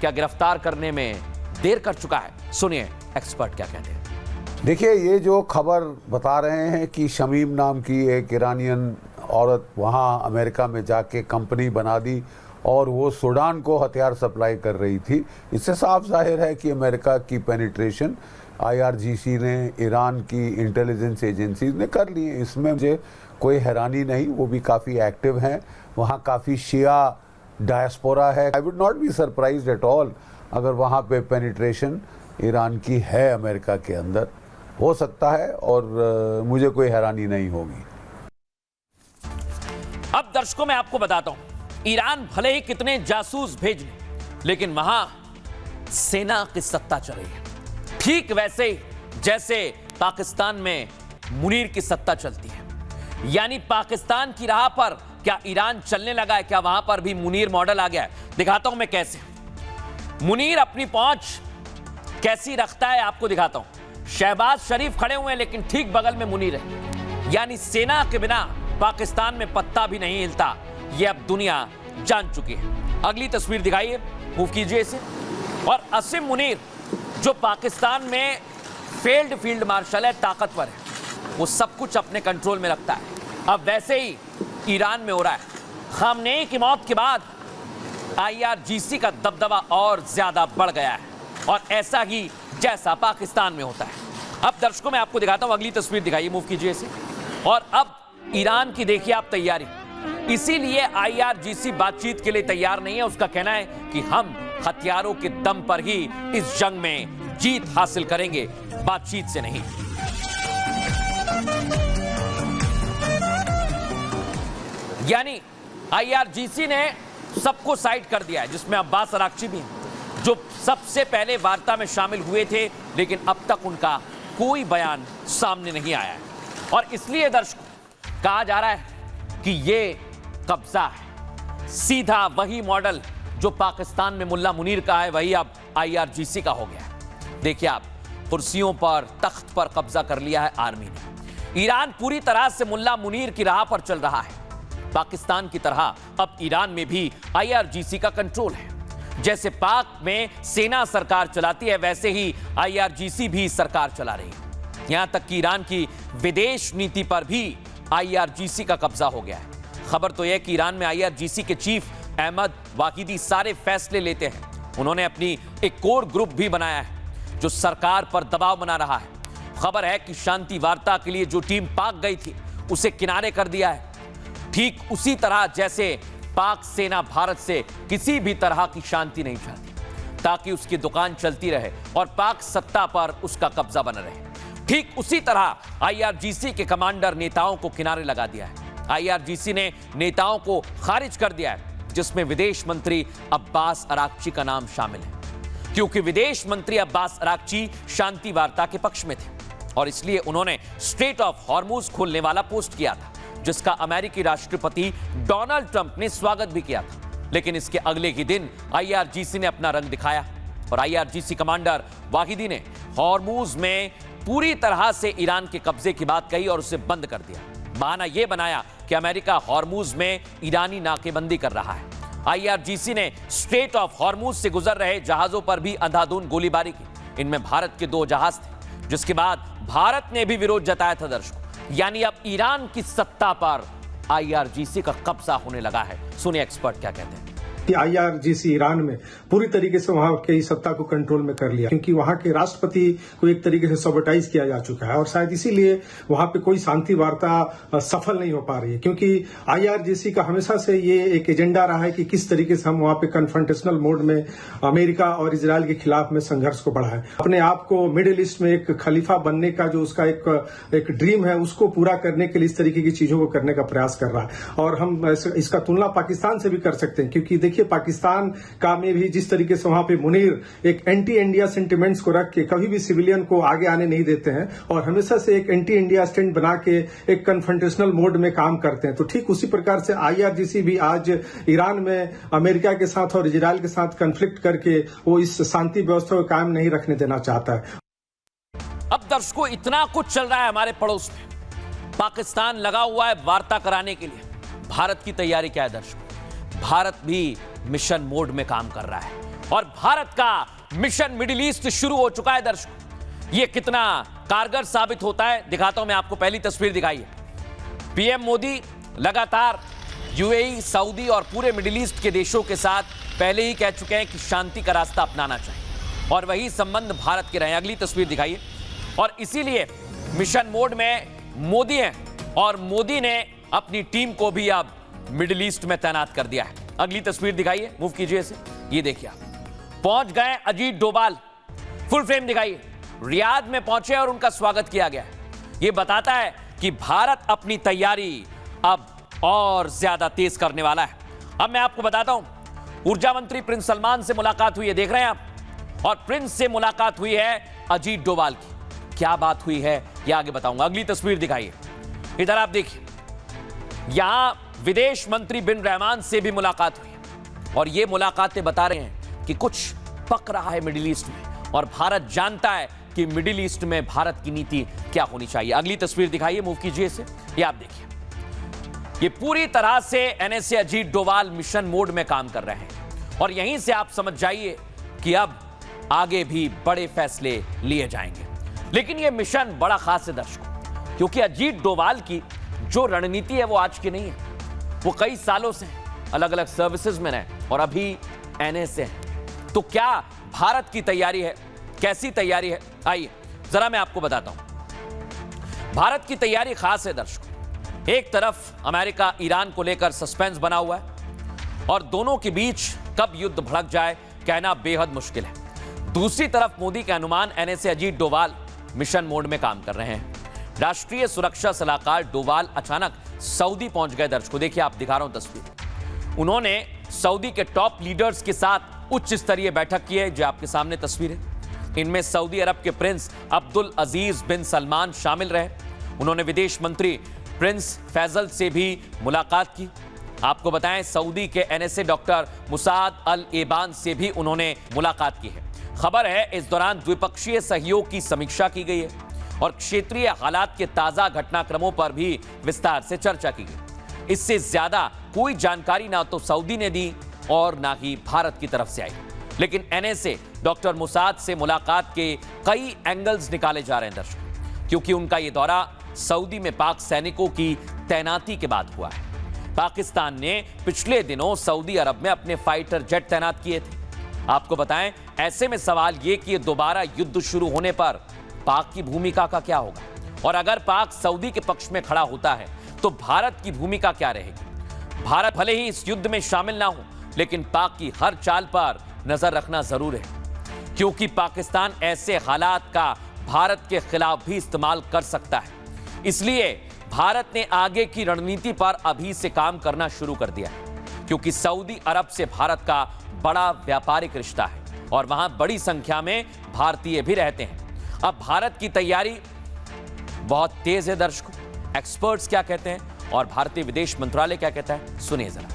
क्या गिरफ्तार करने में देर कर चुका है? सुनिए एक्सपर्ट क्या कहते हैं। देखिए, ये जो खबर बता रहे हैं कि शमीम नाम की एक ईरानियन औरत वहाँ अमेरिका में जाके कंपनी बना दी और वो सूडान को हथियार सप्लाई कर रही थी, इससे साफ जाहिर है कि अमेरिका की पेनिट्रेशन IRGC ने, ईरान की इंटेलिजेंस एजेंसीज ने कर ली है। इसमें मुझे कोई हैरानी नहीं, वो भी काफ़ी एक्टिव हैं, वहाँ काफ़ी शिया डायस्पोरा है। I would not be surprised at all अगर वहाँ पे पेनिट्रेशन ईरान की है अमेरिका के अंदर, हो सकता है और मुझे कोई हैरानी नहीं होगी। अब दर्शकों मैं आपको बताता हूं, ईरान भले ही कितने जासूस भेज ले, लेकिन वहां सेना की सत्ता चल रही है, ठीक वैसे ही जैसे पाकिस्तान में मुनीर की सत्ता चलती है। यानी पाकिस्तान की राह पर क्या ईरान चलने लगा है? क्या वहां पर भी मुनीर मॉडल आ गया है? दिखाता हूं मैं कैसे मुनीर अपनी पहुंच कैसी रखता है, आपको दिखाता हूं। शहबाज शरीफ खड़े हुए हैं, लेकिन ठीक बगल में मुनीर है। यानी सेना के बिना पाकिस्तान में पत्ता भी नहीं हिलता, यह अब दुनिया जान चुकी है। अगली तस्वीर दिखाइए, मूव कीजिए इसे। और असीम मुनीर जो पाकिस्तान में फेल्ड फील्ड मार्शल है, ताकतवर है, वो सब कुछ अपने कंट्रोल में रखता है। अब वैसे ही ईरान में हो रहा है। खामनेई की मौत के बाद IRGC का दबदबा और ज्यादा बढ़ गया है, और ऐसा ही जैसा पाकिस्तान में होता है। अब दर्शकों मैं आपको दिखाता हूं, अगली तस्वीर दिखाइए, मूव कीजिए इसे। और अब ईरान की देखिए आप तैयारी, इसीलिए IRGC बातचीत के लिए तैयार नहीं है। उसका कहना है कि हम हथियारों के दम पर ही इस जंग में जीत हासिल करेंगे, बातचीत से नहीं। यानी IRGC ने सबको साइड कर दिया है, जिसमें अब्बास अराक्ची भी हैं, जो सबसे पहले वार्ता में शामिल हुए थे, लेकिन अब तक उनका कोई बयान सामने नहीं आया है। और इसलिए दर्शकों कहा जा रहा है कि ये कब्जा है, सीधा वही मॉडल जो पाकिस्तान में मुल्ला मुनीर का है, वही अब IRGC का हो गया है। देखिए आप, कुर्सियों पर, तख्त पर कब्जा कर लिया है आर्मी ने। ईरान पूरी तरह से मुल्ला मुनीर की राह पर चल रहा है। पाकिस्तान की तरह अब ईरान में भी IRGC का कंट्रोल है। जैसे पाक में सेना सरकार चलाती है, वैसे ही IRGC भी सरकार चला रही है। यहां तक कि ईरान की विदेश नीति पर भी IRGC का कब्जा हो गया है। खबर तो यह कि ईरान में IRGC के चीफ अहमद वाहिदी सारे फैसले लेते हैं। उन्होंने अपनी एक कोर ग्रुप भी बनाया है जो सरकार पर दबाव बना रहा है। खबर है कि शांति वार्ता के लिए जो टीम पाक गई थी, उसे किनारे कर दिया है, ठीक उसी तरह जैसे पाक सेना भारत से किसी भी तरह की शांति नहीं चाहती, ताकि उसकी दुकान चलती रहे और पाक सत्ता पर उसका कब्जा बना रहे। ठीक उसी तरह IRGC के कमांडर नेताओं को किनारे लगा दिया है। IRGC ने नेताओं को खारिज कर दिया है, जिसमें विदेश मंत्री अब्बास अराक्ची का नाम शामिल है, क्योंकि विदेश मंत्री अब्बास अराक्ची शांति वार्ता के पक्ष में थे और इसलिए उन्होंने स्ट्रेट ऑफ हॉर्मुज खोलने वाला पोस्ट किया था, जिसका अमेरिकी राष्ट्रपति डोनाल्ड ट्रंप ने स्वागत भी किया था। लेकिन इसके अगले ही दिन IRGC ने अपना रंग दिखाया और IRGC कमांडर वाहिदी ने हॉर्मुज में पूरी तरह से ईरान के कब्जे की बात कही और उसे बंद कर दिया। बहाना यह बनाया कि अमेरिका हॉर्मुज में ईरानी नाकेबंदी कर रहा है। IRGC ने स्ट्रेट ऑफ हॉर्मुज से गुजर रहे जहाजों पर भी अंधाधुंध गोलीबारी की। इनमें भारत के 2 जहाज थे, जिसके बाद भारत ने भी विरोध जताया था दर्शकों। यानी अब ईरान की सत्ता पर IRGC का कब्जा होने लगा है। सुनिए एक्सपर्ट क्या कहते हैं। कि IRGC ईरान में पूरी तरीके से वहां की सत्ता को कंट्रोल में कर लिया, क्योंकि वहां के राष्ट्रपति को एक तरीके से सबोटाइज किया जा चुका है और शायद इसीलिए वहां पे कोई शांति वार्ता सफल नहीं हो पा रही है, क्योंकि IRGC का हमेशा से ये एक एजेंडा रहा है कि किस तरीके से हम वहां पे कन्फ्रंटेशनल मोड में अमेरिका और इजरायल के खिलाफ में संघर्ष को बढ़ाएं, अपने आप को मिडिल ईस्ट में एक खलीफा बनने का जो उसका एक ड्रीम है उसको पूरा करने के लिए इस तरीके की चीजों को करने का प्रयास कर रहा है। और हम इसका तुलना पाकिस्तान से भी कर सकते हैं, क्योंकि देखिए पाकिस्तान का में भी जिस तरीके से वहां पे मुनीर एक एंटी इंडिया सेंटिमेंट्स को रख के कभी भी सिविलियन को आगे आने नहीं देते हैं और हमेशा से एक एंटी इंडिया स्टैंड बना के एक कन्फ्रंटेशनल मोड में काम करते हैं। तो ठीक उसी प्रकार से IRGC भी आज ईरान में अमेरिका के साथ और इजरायल के साथ कन्फ्लिक्ट करके वो इस शांति व्यवस्था को कायम नहीं रखने देना चाहता है। अब दर्शकों, इतना कुछ चल रहा है हमारे पड़ोस में, पाकिस्तान लगा हुआ है वार्ता कराने के लिए। भारत की तैयारी क्या है दर्शकों? भारत भी मिशन मोड में काम कर रहा है और भारत का मिशन मिडिल ईस्ट शुरू हो चुका है दर्शकों। यह कितना कारगर साबित होता है दिखाता हूं मैं आपको। पहली तस्वीर दिखाइए। PM मोदी लगातार UAE, सऊदी और पूरे मिडिल ईस्ट के देशों के साथ पहले ही कह चुके हैं कि शांति का रास्ता अपनाना चाहिए और वही संबंध भारत के रहे। अगली तस्वीर दिखाइए। और इसीलिए मिशन मोड में मोदी हैं और मोदी ने अपनी टीम को भी अब मिडिल ईस्ट में तैनात कर दिया है। अगली तस्वीर दिखाइए, मूव कीजिए इसे। ये देखिए, आप पहुंच गए अजीत डोभाल। फुल फ्रेम दिखाइए। रियाद में पहुंचे और उनका स्वागत किया गया। यह बताता है कि भारत अपनी तैयारी अब और ज्यादा तेज करने वाला है। अब मैं आपको बताता हूं, ऊर्जा मंत्री प्रिंस सलमान से मुलाकात हुई है, देख रहे हैं आप, और प्रिंस से मुलाकात हुई है अजीत डोभाल की। क्या बात हुई है यह आगे बताऊंगा। अगली तस्वीर दिखाइए। इधर आप देखिए, यहां विदेश मंत्री बिन रहमान से भी मुलाकात हुई है और ये मुलाकातें बता रहे हैं कि कुछ पक रहा है मिडिल ईस्ट में और भारत जानता है कि मिडिल ईस्ट में भारत की नीति क्या होनी चाहिए। अगली तस्वीर दिखाइए, मूव कीजिए इसे। ये आप देखिए, ये पूरी तरह से NSA Ajit Doval mission mode में काम कर रहे हैं और यहीं से आप समझ जाइए कि अब आगे भी बड़े फैसले लिए जाएंगे। लेकिन यह मिशन बड़ा खास है दर्शकों, क्योंकि अजीत डोभाल की जो रणनीति है वो आज की नहीं है। वो कई सालों से अलग अलग सर्विसेज में रहे और अभी NSA है। तो क्या भारत की तैयारी है? कैसी तैयारी है? आइए जरा मैं आपको बताता हूं। भारत की तैयारी खास है दर्शकों। एक तरफ अमेरिका ईरान को लेकर सस्पेंस बना हुआ है और दोनों के बीच कब युद्ध भड़क जाए कहना बेहद मुश्किल है। दूसरी तरफ मोदी के अनुमान NSA Ajit Doval mission mode में काम कर रहे हैं। राष्ट्रीय सुरक्षा सलाहकार डोभाल अचानक सऊदी पहुंच गए दर्शकों। देखिए, आप दिखा रहा हूं तस्वीर। उन्होंने सऊदी के टॉप लीडर्स के साथ उच्च स्तरीय बैठक की है, जो आपके सामने तस्वीर है। इनमें सऊदी अरब के प्रिंस अब्दुल अजीज बिन सलमान शामिल रहे। उन्होंने विदेश मंत्री प्रिंस फैजल से भी मुलाकात की। आपको बताएं, सऊदी के NSA डॉक्टर मुसाद अल एबान से भी उन्होंने मुलाकात की है। खबर है इस दौरान द्विपक्षीय सहयोग की समीक्षा की गई है और क्षेत्रीय हालात के ताजा घटनाक्रमों पर भी विस्तार से चर्चा की गई। इससे ज्यादा कोई जानकारी ना तो सऊदी ने दी और ना ही भारत की तरफ से आई। लेकिन NSA डॉक्टर मुसाद से मुलाकात के कई एंगल्स निकाले जा रहे हैं दर्शकों, क्योंकि उनका यह दौरा सऊदी में पाक सैनिकों की तैनाती के बाद हुआ है। पाकिस्तान ने पिछले दिनों सऊदी अरब में अपने फाइटर जेट तैनात किए थे। आपको बताएं, ऐसे में सवाल यह कि दोबारा युद्ध शुरू होने पर पाक की भूमिका का क्या होगा और अगर पाक सऊदी के पक्ष में खड़ा होता है तो भारत की भूमिका क्या रहेगी। भारत भले ही इस युद्ध में शामिल ना हो, लेकिन पाक की हर चाल पर नजर रखना जरूर है, क्योंकि पाकिस्तान ऐसे हालात का भारत के खिलाफ भी इस्तेमाल कर सकता है। इसलिए भारत ने आगे की रणनीति पर अभी से काम करना शुरू कर दिया है, क्योंकि सऊदी अरब से भारत का बड़ा व्यापारिक रिश्ता है और वहां बड़ी संख्या में भारतीय भी रहते हैं। अब भारत की तैयारी बहुत तेज है दर्शकों। एक्सपर्ट्स क्या कहते हैं और भारतीय विदेश मंत्रालय क्या कहता है, सुनिए जरा।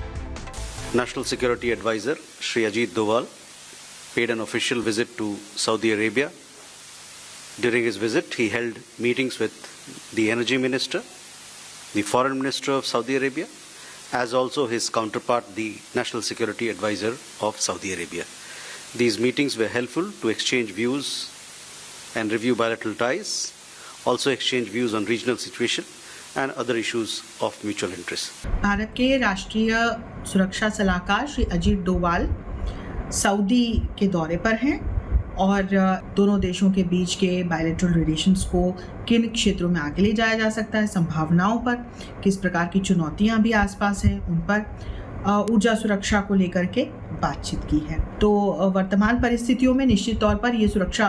National Security Advisor Shri Ajit Doval paid an official visit to Saudi Arabia. During his visit, he held meetings with the Energy Minister, the Foreign Minister of Saudi Arabia, as also his counterpart, the National Security Advisor of Saudi Arabia. These meetings were helpful to exchange views and review bilateral ties, also exchange views on regional situation and other issues of mutual interest. Bharat के राष्ट्रीय सुरक्षा सलाहकार Shri Ajit Doval Saudi के दौरे पर हैं और दोनों देशों के बीच के बायलैटरल रिलेशंस को किन क्षेत्रों में आगे ले जाया जा सकता है, संभावनाओं पर, किस प्रकार की चुनौतियां भी आसपास हैं उन पर, ऊर्जा सुरक्षा को लेकर के बातचीत की है। तो वर्तमान परिस्थितियों में निश्चित तौर पर ये सुरक्षा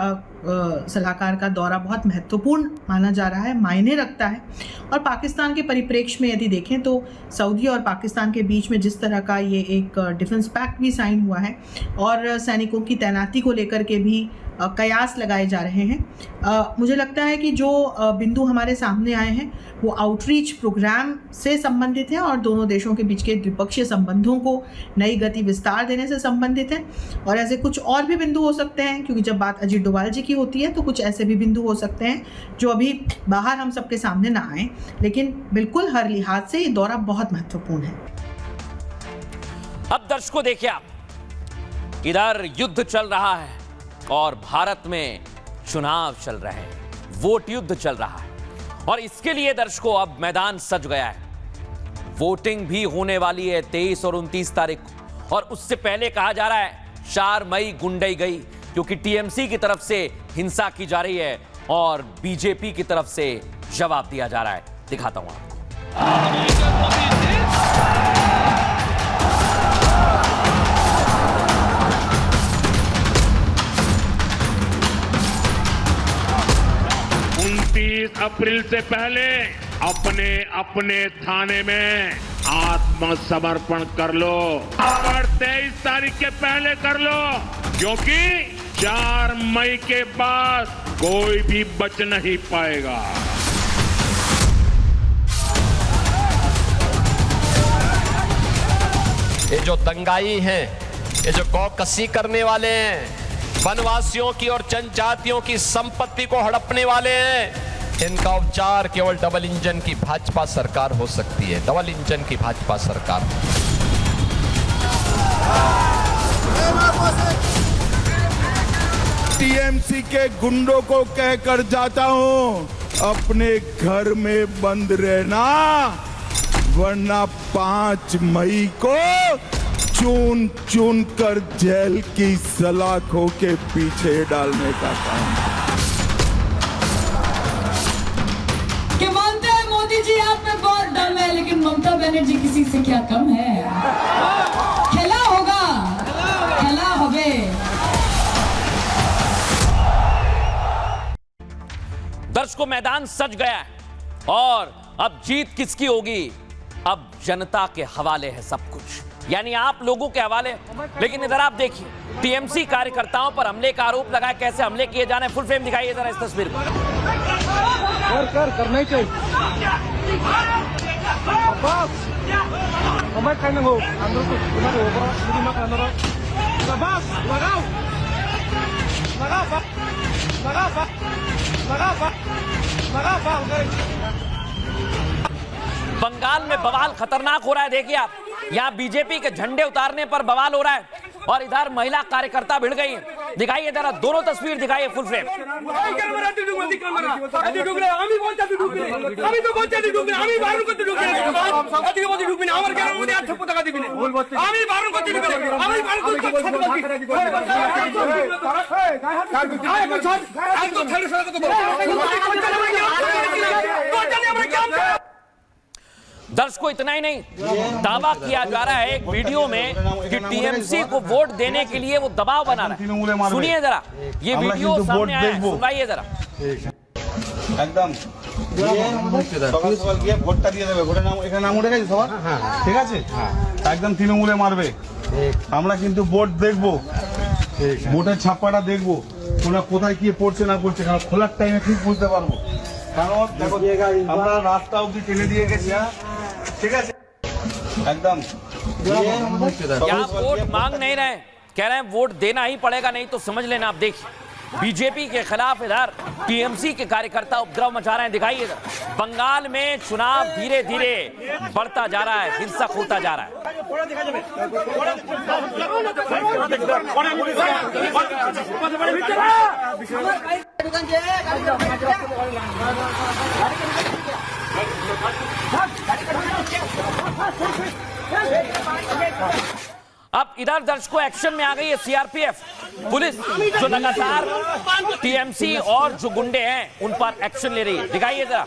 सलाहकार का दौरा बहुत महत्वपूर्ण माना जा रहा है, मायने रखता है। और पाकिस्तान के परिप्रेक्ष्य में यदि देखें तो सऊदी और पाकिस्तान के बीच में जिस तरह का ये एक डिफेंस पैक्ट भी साइन हुआ है और सैनिकों की तैनाती को लेकर के भी कयास लगाए जा रहे हैं, मुझे लगता है कि जो बिंदु हमारे सामने आए हैं वो आउटरीच प्रोग्राम से संबंधित है और दोनों देशों के बीच के द्विपक्षीय संबंधों को नई गति विस्तार देने से संबंधित है। और ऐसे कुछ और भी बिंदु हो सकते हैं, क्योंकि जब बात अजीत डोवाल जी की होती है तो कुछ ऐसे भी बिंदु हो सकते हैं जो अभी बाहर हम सबके सामने ना आए, लेकिन बिल्कुल हर लिहाज से ये दौरा बहुत महत्वपूर्ण है। अब दर्शकों देखिए आप, इधर युद्ध चल रहा है और भारत में चुनाव चल रहे हैं, वोट युद्ध चल रहा है और इसके लिए दर्शकों अब मैदान सज गया है। वोटिंग भी होने वाली है 23 और 29 तारीख को और उससे पहले कहा जा रहा है 4 मई गुंडई गई, क्योंकि टीएमसी की तरफ से हिंसा की जा रही है और बीजेपी की तरफ से जवाब दिया जा रहा है। दिखाता हूं आपको। अप्रैल से पहले अपने अपने थाने में आत्मसमर्पण कर लो और 23 तारीख के पहले कर लो, क्योंकि 4 मई के बाद कोई भी बच नहीं पाएगा। ये जो दंगाई हैं, ये जो गौ कसी करने वाले हैं, वनवासियों की और जनजातियों की संपत्ति को हड़पने वाले हैं, इनका उपचार केवल डबल इंजन की भाजपा सरकार हो सकती है। डबल इंजन की भाजपा सरकार। टीएमसी के गुंडों को कहकर जाता हूं, अपने घर में बंद रहना, वरना 5 मई को चुन चुन कर जेल की सलाखों के पीछे डालने का काम। कि मानते हैं मोदी जी आप में बहुत दम है, लेकिन ममता बनर्जी किसी से क्या कम है। खेला होगा, खेला होगे। दर्शकों मैदान सज गया है और अब जीत किसकी होगी, अब जनता के हवाले है सब कुछ, यानी आप लोगों के हवाले। लेकिन इधर आप देखिए, टीएमसी कार्यकर्ताओं पर हमले का आरोप लगाया, कैसे हमले किए जाने, फुल फ्रेम दिखाइए जरा इस तस्वीर को। करना ही चाहिए। बंगाल में बवाल खतरनाक हो रहा है। देखिए आप, यहाँ बीजेपी के झंडे उतारने पर बवाल हो रहा है और इधर महिला कार्यकर्ता भिड़ गई है। दिखाइए जरा, दोनों तस्वीर दिखाइए फुल फ्रेम। दर्शकों इतना ही नहीं, दावा किया जा रहा है एक वीडियो में कि टीएमसी को वोट देने के लिए वो दबाव बना रहा है। सुनिए जरा, ये वीडियो सामने आया है, सुनवाइए जरा। একদম সকাল সকাল গিয়ে ভোটটা দিয়ে দেবে, ভোটের নাম এখানে নাম উঠে গেছে সবার, ঠিক আছে, একদম তৃণমূলে মারবে। আমরা কিন্তু ভোট দেখবো, ভোটের ছাপ্পাটা দেখবো, তোমরা কোথায় কি পড়ছে না পড়ছে, কারণ খোলার টাইমে ঠিক বুঝতে পারবো। কারণ দেখো আমরা রাস্তা অবধি টেনে দিয়ে গেছি, ঠিক আছে, একদম। यहाँ वोट मांग नहीं रहे, कह रहे हैं वोट देना ही पड़ेगा, नहीं तो समझ लेना। आप देखिए, बीजेपी के खिलाफ इधर टीएमसी के कार्यकर्ता उपद्रव मचा रहे हैं। दिखाइए इधर, बंगाल में चुनाव धीरे धीरे बढ़ता जा रहा है, हिंसक होता जा रहा है। अब इधर दर्शकों एक्शन में आ गई है सीआरपीएफ पुलिस, जो लगातार टीएमसी और जो गुंडे हैं उन पर एक्शन ले रही है। दिखाइए जरा।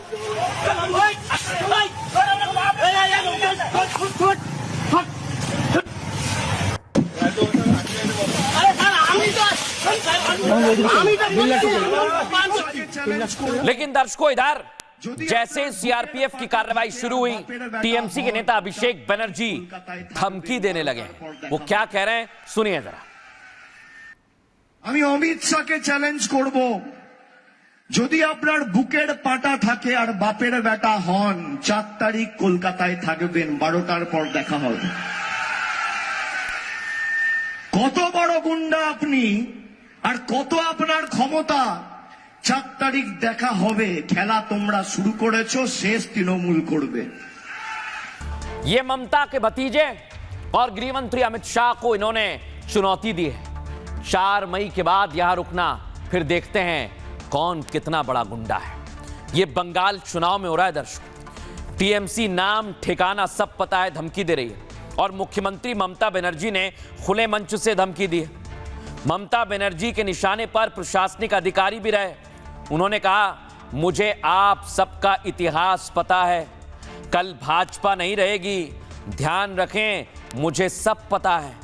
लेकिन दर्शकों इधर जैसे सीआरपीएफ की कार्रवाई शुरू हुई, टीएमसी के नेता अभिषेक बनर्जी धमकी देने लगे। वो क्या कह रहे हैं सुनिए जरा। আমি অমিত শাহকে চ্যালেঞ্জ করব, যদি আপনার বুকের পাটা থাকে আর বাপের বেটা হন, 4 তারিখ কলকাতায় থাকবেন, 12টার পর দেখা হবে। কত বড় গুন্ডা আপনি আর কত আপনার ক্ষমতা, 4 তারিখ দেখা হবে। খেলা তোমরা শুরু করেছো, শেষ তৃণমূল করবে। ये ममता के भतीजे और गृह मंत्री अमित शाह को इन्होंने चुनौती दी है। 4 मई के बाद यहां रुकना, फिर देखते हैं कौन कितना बड़ा गुंडा है। ये बंगाल चुनाव में हो रहा है दर्शकों। टीएमसी नाम ठिकाना सब पता है, धमकी दे रही है और मुख्यमंत्री ममता बनर्जी ने खुले मंच से धमकी दी है। ममता बनर्जी के निशाने पर प्रशासनिक अधिकारी भी रहे। उन्होंने कहा, मुझे आप सबका इतिहास पता है, कल भाजपा नहीं रहेगी, ध्यान रखें, मुझे सब पता है,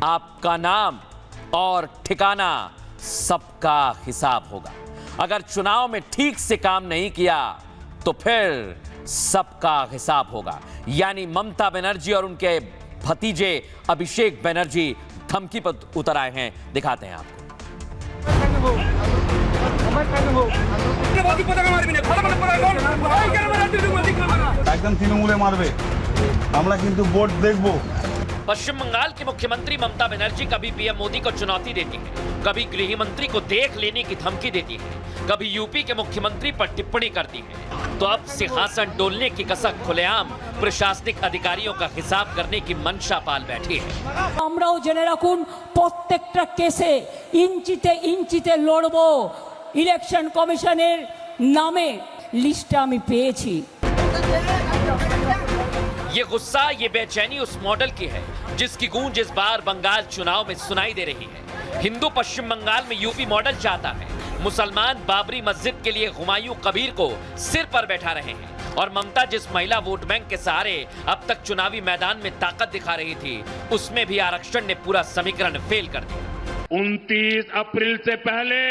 आपका नाम और ठिकाना सबका हिसाब होगा। अगर चुनाव में ठीक से काम नहीं किया तो फिर सबका हिसाब होगा। यानी ममता बनर्जी और उनके भतीजे अभिषेक बनर्जी धमकी पर उतर आए हैं। दिखाते हैं आपको। একদম তৃণমূলে মারবে, আমরা কিন্তু ভোট দেখবো। पश्चिम बंगाल की मुख्यमंत्री ममता बनर्जी कभी पीएम मोदी को चुनौती देती है, कभी गृह मंत्री को देख लेने की धमकी देती है, कभी यूपी के मुख्यमंत्री पर टिप्पणी करती है। तो अब सिंहासन डोलने की कसक खुलेआम प्रशासनिक अधिकारियों का हिसाब करने की मंशा पाल बैठी है। আমরাও জেনে রাখুন, প্রত্যেকটা কেসে ইঞ্চিতে ইঞ্চিতে লড়বো। ইলেকশন কমিশনের নামে লিস্টটা আমি পেয়েছি। ये गुस्सा, ये बेचैनी उस मॉडल की है जिसकी गूंज इस बार बंगाल चुनाव में सुनाई दे रही है। हिंदू पश्चिम बंगाल में यूपी मॉडल चाहता है। मुसलमान बाबरी मस्जिद के लिए हुमायूं कबीर को सिर पर बैठा रहे हैं और ममता जिस महिला वोट बैंक के सहारे अब तक चुनावी मैदान में ताकत दिखा रही थी, उसमें भी आरक्षण ने पूरा समीकरण फेल कर दिया। 29 अप्रैल से पहले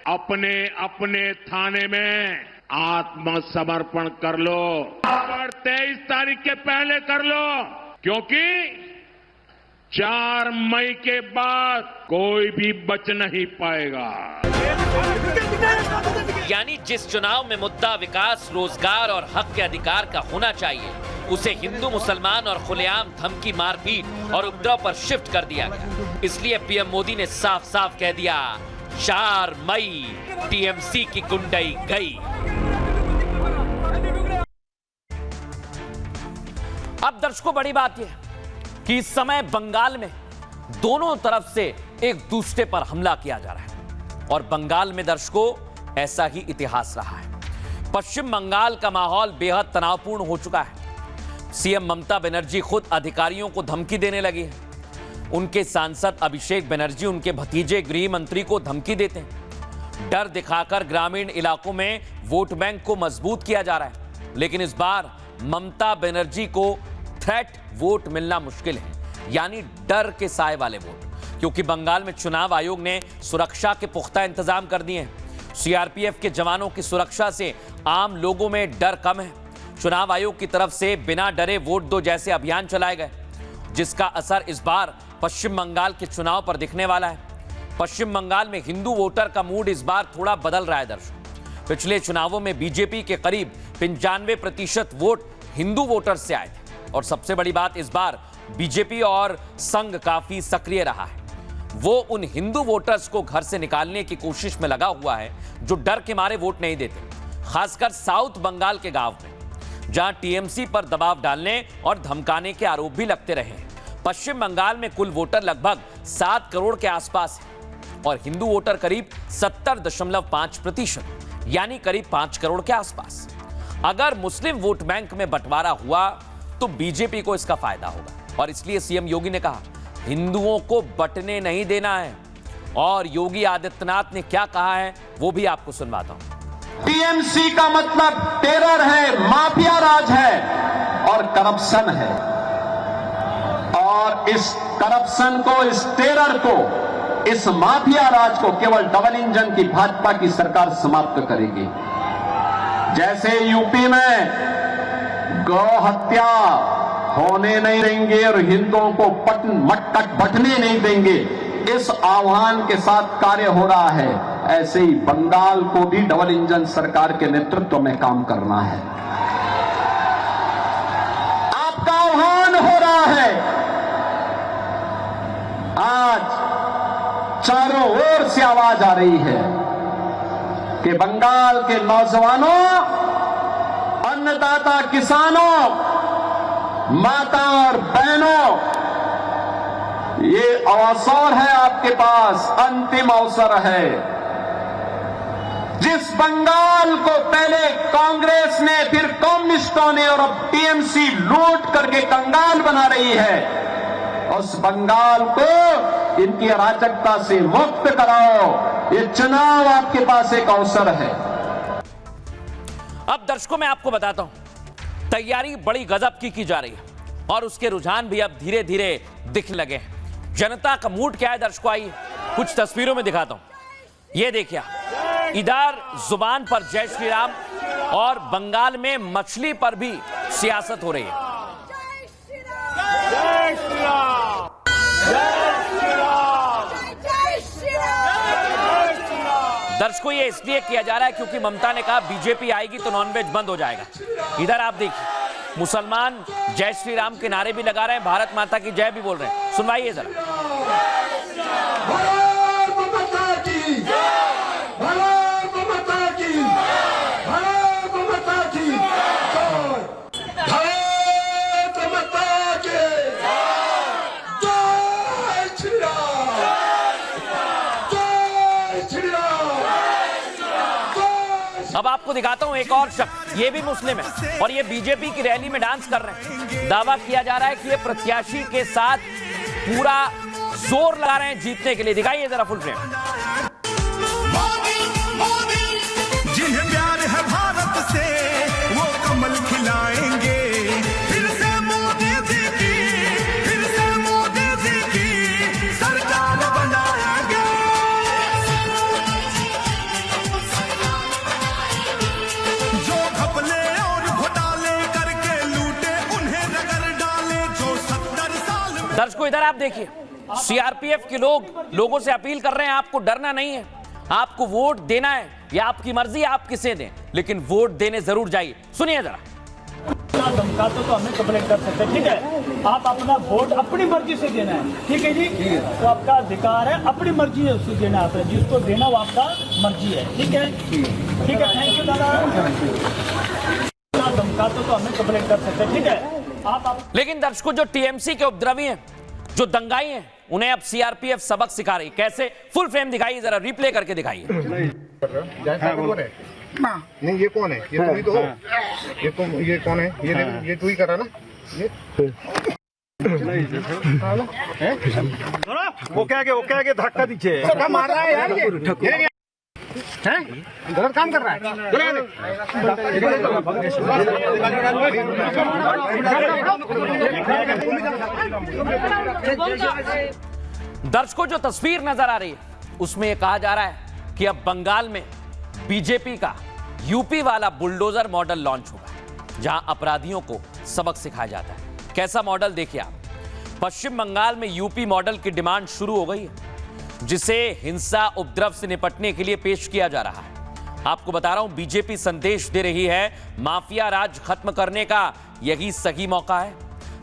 अपने अपने थाने में आत्मसमर्पण कर लो और 23 तारीख के पहले कर लो, क्योंकि 4 मई के बाद कोई भी बच नहीं पाएगा। यानी जिस चुनाव में मुद्दा विकास, रोजगार और हक के अधिकार का होना चाहिए, उसे हिंदू मुसलमान और खुलेआम धमकी, मारपीट और उपद्रव पर शिफ्ट कर दिया गया। इसलिए पीएम मोदी ने साफ साफ कह दिया, 4 मई टीएमसी की गुंडई गई। अब दर्शकों बड़ी बात यह है कि इस समय बंगाल में दोनों तरफ से एक दूसरे पर हमला किया जा रहा है और बंगाल में दर्शकों ऐसा ही इतिहास रहा है। पश्चिम बंगाल का माहौल बेहद तनावपूर्ण हो चुका है। सीएम ममता बनर्जी खुद अधिकारियों को धमकी देने लगी है। उनके सांसद अभिषेक बनर्जी उनके भतीजे गृह मंत्री को धमकी देते हैं। डर दिखाकर ग्रामीण इलाकों में वोट बैंक को मजबूत किया जा रहा है। लेकिन इस बार ममता बनर्जी को थ्रेट वोट मिलना मुश्किल है, यानी डर के साए वाले वोट, क्योंकि बंगाल में चुनाव आयोग ने सुरक्षा के पुख्ता इंतजाम कर दिए हैं। सीआरपीएफ के जवानों की सुरक्षा से आम लोगों में डर कम है। चुनाव आयोग की तरफ से बिना डरे वोट दो जैसे अभियान चलाए गए, जिसका असर इस बार पश्चिम बंगाल के चुनाव पर दिखने वाला है। पश्चिम बंगाल में हिंदू वोटर का मूड इस बार थोड़ा बदल रहा है दर्शकों। पिछले चुनावों में बीजेपी के करीब 95% वोट हिंदू वोटर से आए थे और सबसे बड़ी बात, इस बार बीजेपी और संघ काफी सक्रिय रहा है। वो उन हिंदू वोटर्स को घर से निकालने की कोशिश में लगा हुआ है जो डर के मारे वोट नहीं देते, खासकर साउथ बंगाल के गांव में, जहां टीएमसी पर दबाव डालने और धमकाने के आरोप भी लगते रहे हैं। पश्चिम बंगाल में कुल वोटर लगभग 7 करोड़ के आसपास है और हिंदू वोटर करीब 70.5%, यानी करीब 5 करोड़ के आसपास। अगर मुस्लिम वोट बैंक में बंटवारा हुआ तो बीजेपी को इसका फायदा होगा और इसलिए सीएम योगी ने कहा हिंदुओं को बंटने नहीं देना है। और योगी आदित्यनाथ ने क्या कहा है वो भी आपको सुनवाता हूं। टीएमसी का मतलब टेरर है, माफिया राज है और करप्शन है। और इस करप्शन को, इस टेरर को, इस माफिया राज को केवल डबल इंजन की भाजपा की सरकार समाप्त करेगी। जैसे यूपी में गौ हत्या होने नहीं देंगे और हिंदुओं को बंटने नहीं देंगे, इस आह्वान के साथ कार्य हो रहा है, ऐसे ही बंगाल को भी डबल इंजन सरकार के नेतृत्व में काम करना है। आपका आह्वान हो रहा है। आज चारों ओर से आवाज आ रही है कि बंगाल के नौजवानों, अन्नदाता किसानों, माता और बहनों, ये अवसर है आपके पास, अंतिम अवसर है। जिस बंगाल को पहले कांग्रेस ने, फिर कम्युनिस्टों ने और अब टीएमसी लूट करके कंगाल बना रही है, उस बंगाल को इनकी अराजकता से मुक्त कराओ। ये चुनाव आपके पास एक अवसर है। अब दर्शकों मैं आपको बताता हूं, तैयारी बड़ी गजब की जा रही है और उसके रुझान भी अब धीरे धीरे दिखने लगे हैं। जनता का मूड क्या है दर्शकों, आइए कुछ तस्वीरों में दिखाता हूं। ये देखिए, इधर जुबान पर जय श्री राम और बंगाल में मछली पर भी सियासत हो रही है। जय श्री राम, जय श्री राम, जय श्री राम। दर्शकों ये इसलिए किया जा रहा है क्योंकि ममता ने कहा बीजेपी आएगी तो नॉनवेज बंद हो जाएगा। इधर आप देखिए, मुसलमान जय श्री राम के नारे भी लगा रहे हैं, भारत माता की जय भी बोल रहे हैं। सुनवाइए जरा। अब आपको दिखाता हूं एक और शख्स, ये भी मुस्लिम है और ये बीजेपी की रैली में डांस कर रहे हैं। दावा किया जा रहा है कि ये प्रत्याशी के साथ पूरा जोर लगा रहे हैं जीतने के लिए। दिखाइए जरा फुल फ्रेम। जिन्हें प्यार है भारत से वो कमल खिलाएंगे, फिर से मोदी जी की, फिर से मोदी जी की सरकार बनाएंगे। जो घपले और घोटाले करके लूटे उन्हें रगड़ डाले, जो 70 साल में। दर्शकों इधर आप देखिए, सीआरपीएफ के लोगों से अपील कर रहे हैं आपको डरना नहीं है, आपको वोट देना है, या आपकी मर्जी आप किसे दें, लेकिन वोट देने जरूर जाइए। सुनिए जरा। धमकाते तो हमें कंप्लेंट कर सकते हैं, ठीक है। आप अपना वोट अपनी मर्जी से देना है, ठीक है जी, तो आपका अधिकार है, अपनी मर्जी है उससे देना, आपने जिसको देना वो आपका मर्जी है, ठीक है, ठीक है। थैंक यू दादा। धमकाते तो हमें कंप्लेंट कर सकते हैं, ठीक है। आप लेकिन दर्शकों जो टीएमसी के उपद्रवी हैं, जो दंगाई हैं, उन्हें अब सीआरपीएफ सबक सिखा रही। कैसे? फुल फ्रेम दिखाइए जरा, रिप्ले करके दिखाइए। नहीं ये कौन है? ये तुम ही तो हो। ये कौन है? ये तू ही कर रहा ना? ये वो क्या के धक्का दीजिए मार रहा है यार, ये गलत काम कर रहा है। दर्शकों जो तस्वीर नजर आ रही है उसमें यह कहा जा रहा है कि अब बंगाल में बीजेपी का यूपी वाला बुलडोजर मॉडल लॉन्च हुआ, जहां अपराधियों को सबक सिखाया जाता है। कैसा मॉडल देखिए आप। पश्चिम बंगाल में यूपी मॉडल की डिमांड शुरू हो गई है, जिसे हिंसा उपद्रव से निपटने के लिए पेश किया जा रहा है। आपको बता रहा हूं, बीजेपी संदेश दे रही है माफिया राज खत्म करने का यही सही मौका है,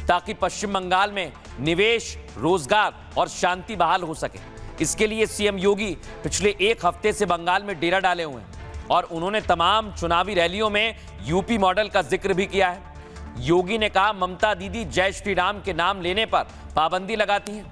ताकि पश्चिम बंगाल में निवेश, रोजगार और शांति बहाल हो सके। इसके लिए सीएम योगी पिछले एक हफ्ते से बंगाल में डेरा डाले हुए हैं और उन्होंने तमाम चुनावी रैलियों में यूपी मॉडल का जिक्र भी किया है। योगी ने कहा, ममता दीदी जय श्री राम के नाम लेने पर पाबंदी लगाती हैं,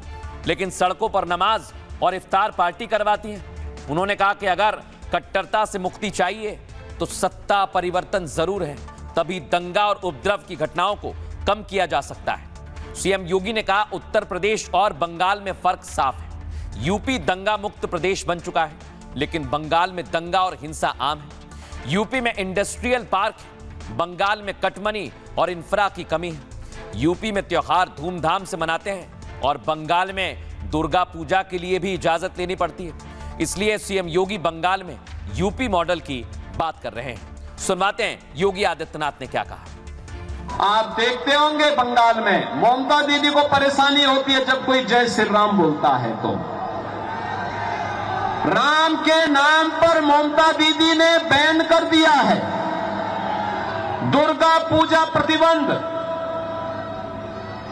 लेकिन सड़कों पर नमाज और इफ्तार पार्टी करवाती हैं। उन्होंने कहा कि अगर कट्टरता से मुक्ति चाहिए तो सत्ता परिवर्तन जरूर है, तभी दंगा और उपद्रव की घटनाओं को कम किया जा सकता है। सीएम योगी ने कहा, उत्तर प्रदेश और बंगाल में फर्क साफ है। यूपी दंगा मुक्त प्रदेश बन चुका है, लेकिन बंगाल में दंगा और हिंसा आम है। यूपी में इंडस्ट्रियल पार्क है, बंगाल में कटमनी और इंफ्रा की कमी है। यूपी में त्योहार धूमधाम से मनाते हैं और बंगाल में दुर्गा पूजा के लिए भी इजाजत लेनी पड़ती है। इसलिए सीएम योगी बंगाल में यूपी मॉडल की बात कर रहे हैं। सुनवाते हैं योगी आदित्यनाथ ने क्या कहा। आप देखते होंगे बंगाल में ममता दीदी को परेशानी होती है जब कोई जय श्री राम बोलता है तो राम के नाम पर ममता दीदी ने बैन कर दिया है। दुर्गा पूजा प्रतिबंध,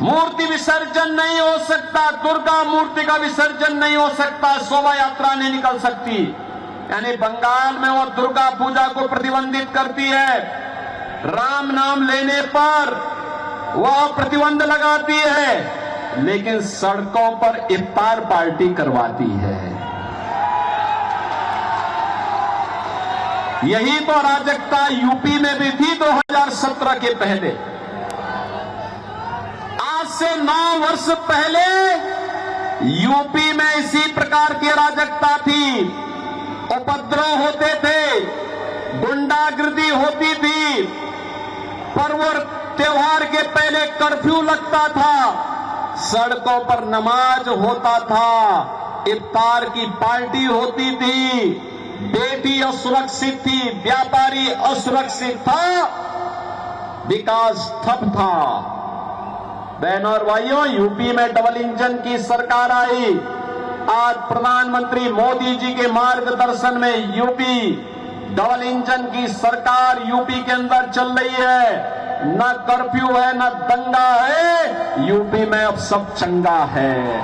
मूर्ति विसर्जन नहीं हो सकता, दुर्गा मूर्ति का विसर्जन नहीं हो सकता, शोभा यात्रा नहीं निकल सकती। यानी बंगाल में वो दुर्गा पूजा को प्रतिबंधित करती है, राम नाम लेने पर वह प्रतिबंध लगाती है, लेकिन सड़कों पर इफ्तार पार्टी करवाती है। यही तो अराजकता यूपी में भी थी 2017 के पहले। आज से 9 वर्ष पहले यूपी में इसी प्रकार की अराजकता थी, उपद्रव होते थे, गुंडागिर्दी होती थी, पर्व त्योहार के पहले कर्फ्यू लगता था, सड़कों पर नमाज होता था, इफ्तार की पार्टी होती थी, बेटी असुरक्षित थी, व्यापारी असुरक्षित था, विकास ठप था। बहनों और भाइयों, यूपी में डबल इंजन की सरकार आई। आज प्रधानमंत्री मोदी जी के मार्गदर्शन में यूपी डबल इंजन की सरकार यूपी के अंदर चल रही है। न कर्फ्यू है, न दंगा है, यूपी में अब सब चंगा है।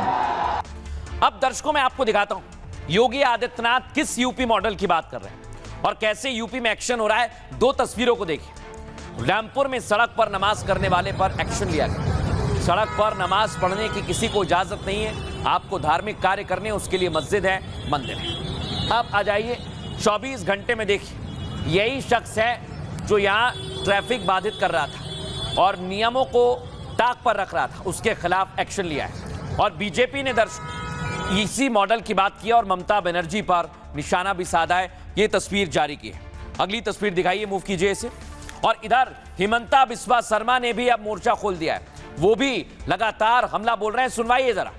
अब दर्शकों मैं आपको दिखाता हूं योगी आदित्यनाथ किस यूपी मॉडल की बात कर रहे हैं और कैसे यूपी में एक्शन हो रहा है। 2 तस्वीरों को देखिए। रामपुर में सड़क पर नमाज करने वाले पर एक्शन लिया गया। सड़क पर नमाज पढ़ने की किसी को इजाजत नहीं है। आपको धार्मिक कार्य करने, उसके लिए मस्जिद है, मंदिर है। अब आ जाइए 24 घंटे में देखिए, यही शख्स है जो यहाँ ट्रैफिक बाधित कर रहा था और नियमों को ताक पर रख रहा था, उसके खिलाफ एक्शन लिया है। और बीजेपी ने दर्शक इसी मॉडल की बात की और ममता बनर्जी पर निशाना भी साधा है। ये तस्वीर जारी की है। अगली तस्वीर दिखाइए, मूव कीजिए इसे। और इधर हिमंता बिस्वा शर्मा ने भी अब मोर्चा खोल दिया है। वो भी लगातार हमला बोल रहे हैं, सुनवाइए जरा।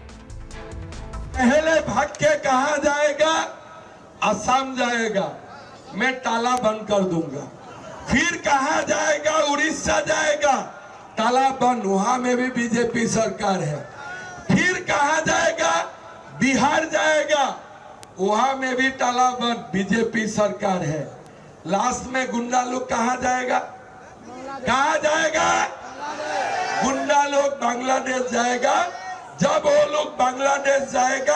पहले भाग के कहा जाएगा, असम जाएगा, मैं ताला बंद कर दूंगा। फिर कहा जाएगा उड़ीसा जाएगा, ताला बंद, वहां में भी बीजेपी सरकार है। फिर कहा जाएगा बिहार जाएगा, वहां में भी ताला बंद, बीजेपी सरकार है। लास्ट में गुंडा लोग कहा जाएगा, कहा जाएगा गुंडा लोग बांग्लादेश जाएगा। जब वो लोग बांग्लादेश जाएगा,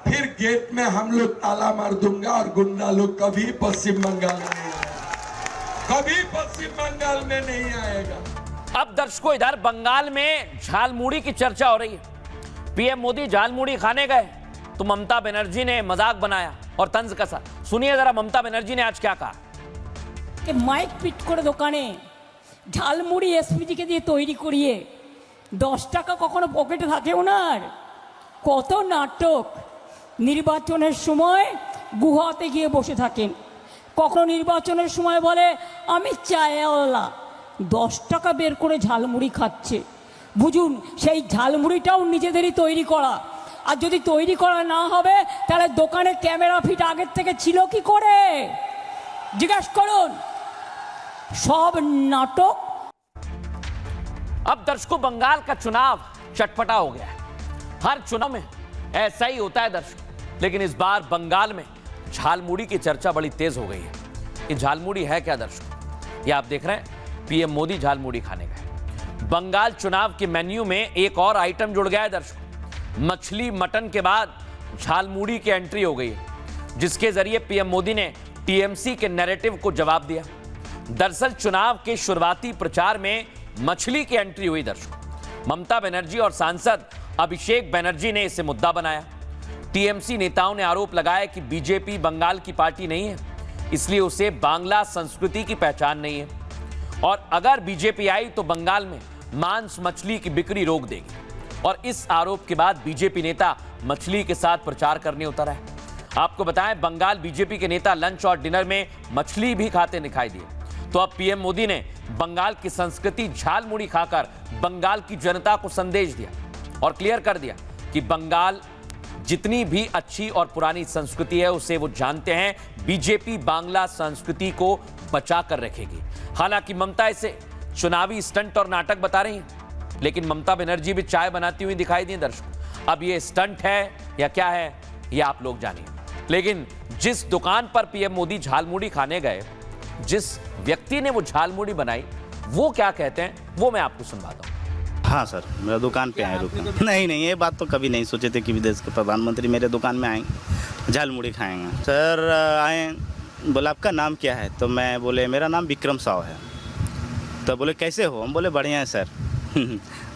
फिर गेट में हम लोग ताला मार दूंगा और गुंडा लोग कभी पश्चिम बंगाल में नहीं आएगा, कभी पश्चिम बंगाल में नहीं आएगा। अब दर्शकों इधर बंगाल में झालमुड़ी की चर्चा हो रही है। पीएम मोदी झालमुड़ी खाने गए तो ममता बनर्जी ने मजाक बनाया और तंज कसा। सुनिए जरा ममता बनर्जी ने आज क्या कहा। कि माइक पिट করে দোকানে ঝালমুড়ি এসপিজিকে দিয়ে তৈরি করিয়ে 10 টাকা কখনো পকেটে থাকে ওনার। কত নাটক। নির্বাচনের সময় গুহাতে গিয়ে বসে থাকেন, কখনো নির্বাচনের সময় বলে আমি চায়ওয়ালা, 10 টাকা বের করে ঝালমুড়ি খাচ্ছে। বুঝুন সেই ঝালমুড়িটাও নিজেদেরই তৈরি করা। আর যদি তৈরি করা না হবে তাহলে দোকানে ক্যামেরা ফিট আগের থেকে ছিল কি করে জিজ্ঞেস করুন। सब नाटक। अब दर्शकों बंगाल का चुनाव चटपटा हो गया है। हर चुनाव में ऐसा ही होता है दर्शकों, लेकिन इस बार बंगाल में झालमुड़ी की चर्चा बड़ी तेज हो गई है। ये झालमुड़ी है क्या दर्शकों? ये आप देख रहे हैं पीएम मोदी झालमुड़ी खाने गए। बंगाल चुनाव के मेन्यू में एक और आइटम जुड़ गया है दर्शकों। मछली मटन के बाद झालमुड़ी की एंट्री हो गई है, जिसके जरिए पीएम मोदी ने टीएमसी के नैरेटिव को जवाब दिया। दरअसल चुनाव के शुरुआती प्रचार में मछली की एंट्री हुई दर्शकों। ममता बनर्जी और सांसद अभिषेक बनर्जी ने इसे मुद्दा बनाया। टीएमसी नेताओं ने आरोप लगाया कि बीजेपी बंगाल की पार्टी नहीं है, इसलिए उसे बांग्ला संस्कृति की पहचान नहीं है। और अगर बीजेपी आई तो बंगाल में मांस मछली की बिक्री रोक देगी। और इस आरोप के बाद बीजेपी नेता मछली के साथ प्रचार करने उतरा है। आपको बताएं, बंगाल बीजेपी के नेता लंच और डिनर में मछली भी खाते दिखाई दिए। तो अब पीएम मोदी ने बंगाल की संस्कृति झालमुड़ी खाकर बंगाल की जनता को संदेश दिया और क्लियर कर दिया कि बंगाल जितनी भी अच्छी और पुरानी संस्कृति है उसे वो जानते हैं, बीजेपी बांग्ला संस्कृति को बचा कर रखेगी। हालांकि ममता इसे चुनावी स्टंट और नाटक बता रही हैं, लेकिन ममता बनर्जी भी चाय बनाती हुई दिखाई दी दर्शकों। अब ये स्टंट है या क्या है, ये आप लोग जानिए। लेकिन जिस दुकान पर पीएम मोदी झालमुड़ी खाने गए, जिस व्यक्ति ने वो झालमुड़ी बनाई, वो क्या कहते हैं वो मैं आपको सुनवाता हूँ। हाँ सर, मेरा दुकान पे आए रुके। नहीं, ये बात तो कभी नहीं सोचे थे कि विदेश के प्रधानमंत्री मेरे दुकान में आएंगे, झालमुड़ी खाएंगे। सर आए, बोला आपका नाम क्या है? तो मैं बोले मेरा नाम विक्रम साव है। तो बोले कैसे हो? हम बोले बढ़िया है सर।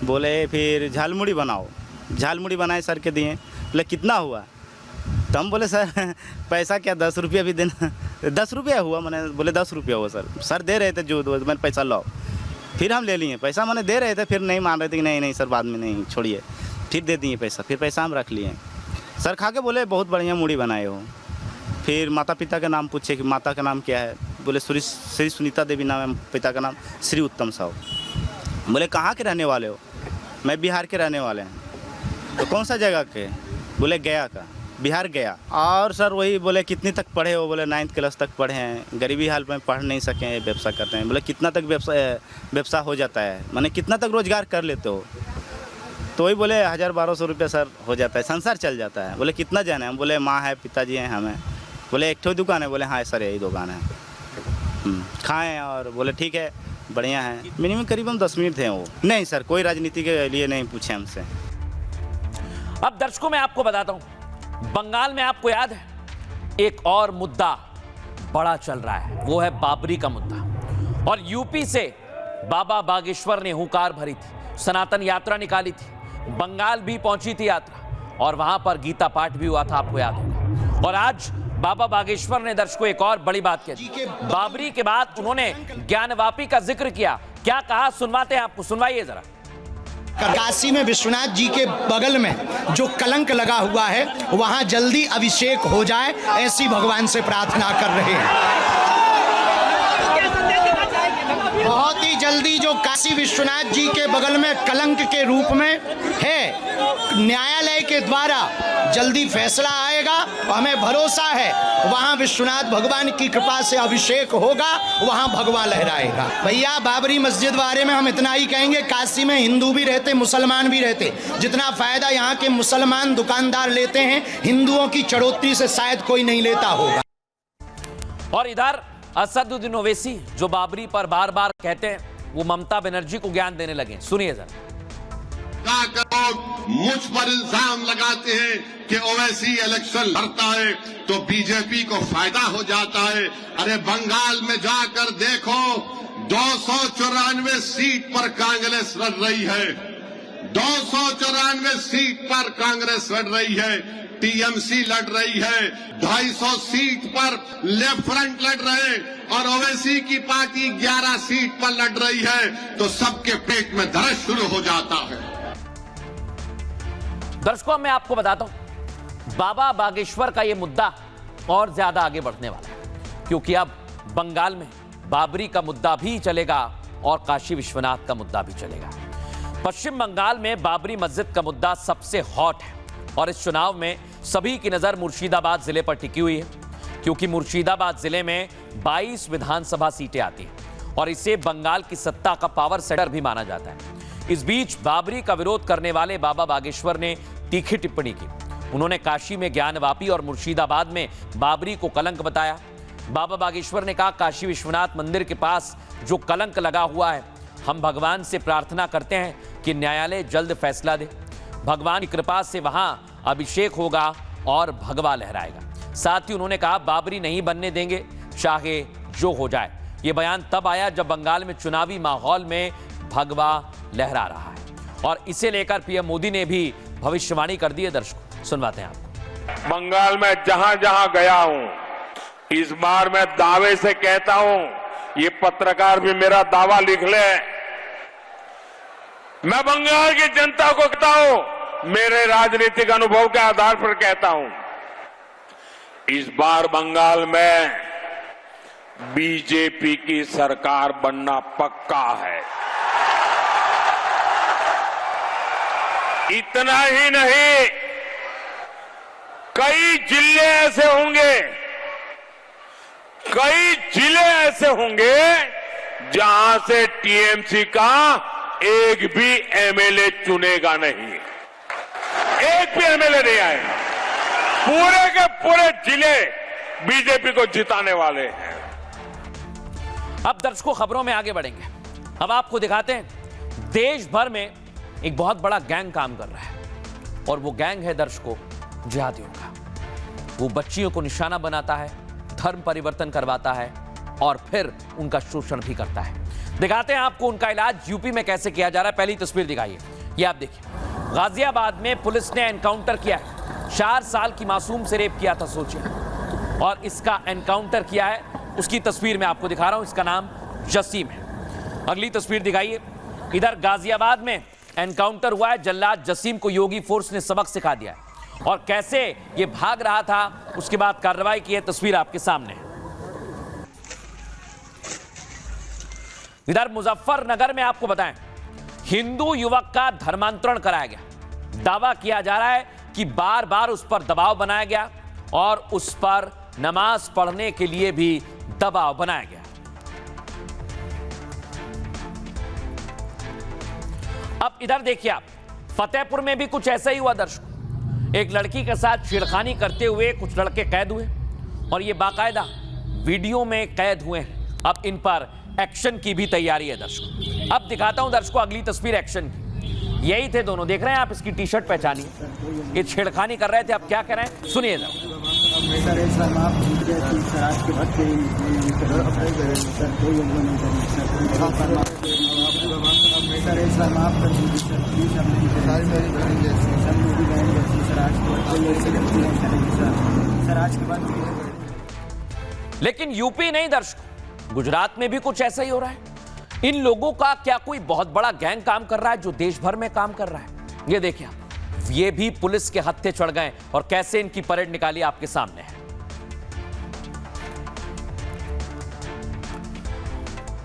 बोले फिर झालमुड़ी बनाओ। झालमुड़ी बनाए सर के दिए। बोले कितना हुआ? तो हम बोले सर पैसा क्या 10 रुपया भी देना। 10 रुपया हुआ? मैंने बोले 10 रुपया हुआ सर। सर दे रहे थे जो मैंने पैसा लाओ। फिर हम ले लिए पैसा, मैंने दे रहे थे, फिर नहीं मान रहे थे कि नहीं सर बाद में नहीं, छोड़िए। फिर दे दिए पैसा, फिर पैसा हम रख लिए। सर खा के बोले बहुत बढ़िया मूढ़ी बनाए हो। फिर माता पिता का नाम पूछे कि माता का नाम क्या है? बोले श्री सुनीता देवी नाम है, पिता का नाम श्री उत्तम साहू। बोले कहाँ के रहने वाले हो? मैं बिहार के रहने वाले हैं। तो कौन सा जगह के? बोले गया का, बिहार गया। और सर वही बोले कितनी तक पढ़े हो? बोले 9th क्लास तक पढ़े हैं, गरीबी हाल में पढ़ नहीं सके, व्यवसाय करते हैं। बोले कितना तक व्यवसाय हो जाता है, माने कितना तक रोजगार कर लेते हो? तो वही बोले 1000-1200 रुपये सर हो जाता है, संसार चल जाता है। बोले कितना जाना है? हम बोले माँ है, पिताजी हैं, हमें। बोले एक ठो दुकान है? बोले हाँ सर यही दुकान है। खाएँ और बोले ठीक है बढ़िया है। मिनिमम करीबन 10 मिनट थे वो। नहीं सर कोई राजनीति के लिए नहीं पूछे हमसे। अब दर्शकों मैं आपको बताता हूँ, बंगाल में आपको याद है एक और मुद्दा बड़ा चल रहा है, वो है बाबरी का मुद्दा। और यूपी से बाबा बागेश्वर ने हुंकार भरी थी, सनातन यात्रा निकाली थी, बंगाल भी पहुंची थी यात्रा और वहां पर गीता पाठ भी हुआ था, आपको याद होगा। और आज बाबा बागेश्वर ने दर्शकों एक और बड़ी बात कही। बाबरी के बाद उन्होंने ज्ञानवापी का जिक्र किया। क्या कहा सुनवाते हैं आपको, सुनवाइए जरा। काशी में विश्वनाथ जी के बगल में जो कलंक लगा हुआ है वहां जल्दी अभिषेक हो जाए, ऐसी भगवान से प्रार्थना कर रहे हैं। बहुत ही जल्दी जो काशी विश्वनाथ जी के बगल में कलंक के रूप में है, न्यायालय के द्वारा जल्दी फैसला आएगा। हमें भरोसा है वहां विश्वनाथ भगवान की कृपा से अभिषेक होगा, वहां भगवान लहराएगा। भैया बाबरी मस्जिद बारे में हम इतना ही कहेंगे, काशी में हिंदू भी रहते, मुसलमान भी रहते। जितना फायदा यहाँ के मुसलमान दुकानदार लेते हैं, हिंदुओं की चढ़ोतरी से शायद कोई नहीं लेता होगा। और इधर असदुद्दीन ओवैसी जो बाबरी पर बार बार कहते हैं, वो ममता बनर्जी को ज्ञान देने लगे। सुनिए जरा। मुझ पर इल्जाम लगाते हैं कि ओवैसी इलेक्शन लड़ता है तो बीजेपी को फायदा हो जाता है। अरे बंगाल में जाकर देखो, 294 सीट पर कांग्रेस लड़ रही है, 294 सीट पर कांग्रेस लड़ रही है, टीएमसी लड़ रही है, 250 सीट पर लेफ्ट फ्रंट लड़ रहे और ओवैसी की पार्टी 11 सीट पर लड़ रही है, तो सबके पेट में दर्द शुरू हो जाता है। दर्शकों मैं आपको बताता हूं, बाबा बागेश्वर का यह मुद्दा और ज्यादा आगे बढ़ने वाला है, क्योंकि अब बंगाल में बाबरी का मुद्दा भी चलेगा और काशी विश्वनाथ का मुद्दा भी चलेगा। पश्चिम बंगाल में बाबरी मस्जिद का मुद्दा सबसे हॉट है और इस चुनाव में सभी की नजर मुर्शिदाबाद जिले पर टिकी हुई है, क्योंकि मुर्शिदाबाद जिले में 22 विधानसभा सीटें आती हैं और इसे बंगाल की सत्ता का पावर सेंटर भी माना जाता है। इस बीच बाबरी का विरोध करने वाले बाबा बागेश्वर ने तीखी टिप्पणी की। उन्होंने काशी में ज्ञानवापी और मुर्शिदाबाद में बाबरी को कलंक बताया। बाबा बागेश्वर ने कहा, काशी विश्वनाथ मंदिर के पास जो कलंक लगा हुआ है, हम भगवान से प्रार्थना करते हैं कि न्यायालय जल्द फैसला दे। भगवान की कृपा से वहां अभिषेक होगा और भगवा लहराएगा। साथ ही उन्होंने कहा, बाबरी नहीं बनने देंगे, चाहे जो हो जाए। ये बयान तब आया जब बंगाल में चुनावी माहौल में भगवा लहरा रहा है और इसे लेकर पीएम मोदी ने भी भविष्यवाणी कर दी है। दर्शकों सुनवाते हैं आपको। बंगाल में जहां जहां गया हूं, इस बार मैं दावे से कहता हूं ये पत्रकार भी मेरा दावा लिख ले। मैं बंगाल की जनता को कहता हूं, मेरे राजनीतिक अनुभव के आधार पर कहता हूं, इस बार बंगाल में बीजेपी की सरकार बनना पक्का है। इतना ही नहीं, कई जिले ऐसे होंगे जहां से टीएमसी का एक भी एमएलए चुनेगा नहीं, एक भी एमएलए नहीं आएगा। पूरे के पूरे जिले बीजेपी को जिताने वाले हैं। अब दर्शकों, खबरों में आगे बढ़ेंगे। अब आपको दिखाते हैं, देश भर में एक बहुत बड़ा गैंग काम कर रहा है और वो गैंग है दर्शकों जिहादियों का। वो बच्चियों को निशाना बनाता है, धर्म परिवर्तन करवाता है और फिर उनका शोषण भी करता है। दिखाते हैं आपको उनका इलाज यूपी में कैसे किया जा रहा है। पहली तस्वीर दिखाइए, ये आप देखिए। गाजियाबाद में पुलिस ने एनकाउंटर किया है। 4 साल की मासूम से रेप किया था, सोचिए, और इसका एनकाउंटर किया है। उसकी तस्वीर मैं आपको दिखा रहा हूं। इसका नाम जसीम है। अगली तस्वीर दिखाइए। इधर गाजियाबाद में एनकाउंटर हुआ है। जल्लाद जसीम को योगी फोर्स ने सबक सिखा दिया है और कैसे ये भाग रहा था उसके बाद कार्रवाई की है। तस्वीर आपके सामने है। इधर मुजफ्फरनगर में आपको बताएं, हिंदू युवक का धर्मांतरण कराया गया। दावा किया जा रहा है कि बार बार उस पर दबाव बनाया गया और उस पर नमाज पढ़ने के लिए भी दबाव बनाया गया। अब इधर देखिए आप, फतेहपुर में भी कुछ ऐसा ही हुआ दर्शकों। एक लड़की के साथ छेड़खानी करते हुए कुछ लड़के कैद हुए और ये बाकायदा वीडियो में कैद हुए हैं। अब इन पर एक्शन की भी तैयारी है दर्शकों। अब दिखाता हूं दर्शकों अगली तस्वीर एक्शन की। यही थे दोनों, देख रहे हैं आप, इसकी टी शर्ट पहचानिए। ये छेड़खानी कर रहे थे। अब क्या कह रहे हैं सुनिए जरा। लेकिन यूपी नहीं दर्शकों, गुजरात में भी कुछ ऐसा ही हो रहा है। इन लोगों का क्या कोई बहुत बड़ा गैंग काम कर रहा है जो देश भर में काम कर रहा है? ये देखिए आप, ये भी पुलिस के हत्थे चढ़ गए और कैसे इनकी परेड निकाली आपके सामने है।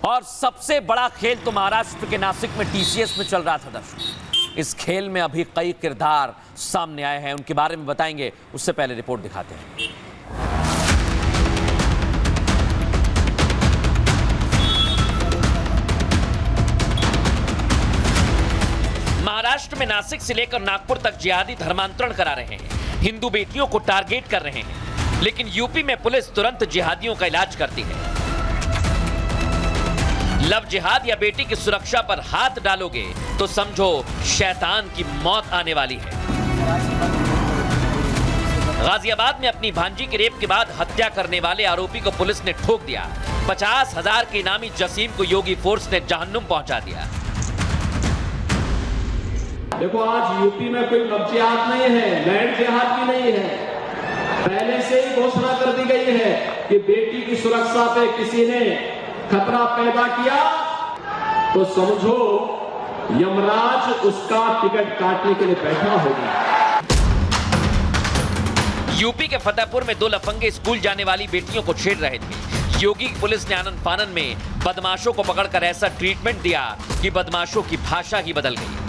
और सबसे बड़ा खेल तो महाराष्ट्र के नासिक में टीसीएस में चल रहा था दर्शकों। इस खेल में अभी कई किरदार सामने आए हैं, उनके बारे में बताएंगे। उससे पहले रिपोर्ट दिखाते हैं। महाराष्ट्र में नासिक से लेकर नागपुर तक जिहादी धर्मांतरण करा रहे हैं, हिंदू बेटियों को टारगेट कर रहे हैं। लेकिन यूपी में पुलिस तुरंत जिहादियों का इलाज करती है। लव जिहाद या बेटी की सुरक्षा पर हाथ डालोगे तो समझो शैतान की मौत आने वाली है। गाजियाबाद में अपनी भांजी के रेप के बाद हत्या करने वाले आरोपी को पुलिस ने ठोक दिया। 50,000 के इनामी जसीम को योगी फोर्स ने जहन्नुम पहुंचा दिया। देखो, आज यूपी में कोई लव जिहाद नहीं है, लैंड जिहाद भी नहीं है। पहले से ही घोषणा कर दी गई है कि बेटी की सुरक्षा पे किसी ने खतरा पैदा किया तो समझो यमराज उसका टिकट काटने के लिए बैठा होगा। यूपी के फतेहपुर में 2 लफंगे स्कूल जाने वाली बेटियों को छेड़ रहे थे। योगी की पुलिस ने आनन फानन में बदमाशों को पकड़कर ऐसा ट्रीटमेंट दिया कि बदमाशों की भाषा ही बदल गई।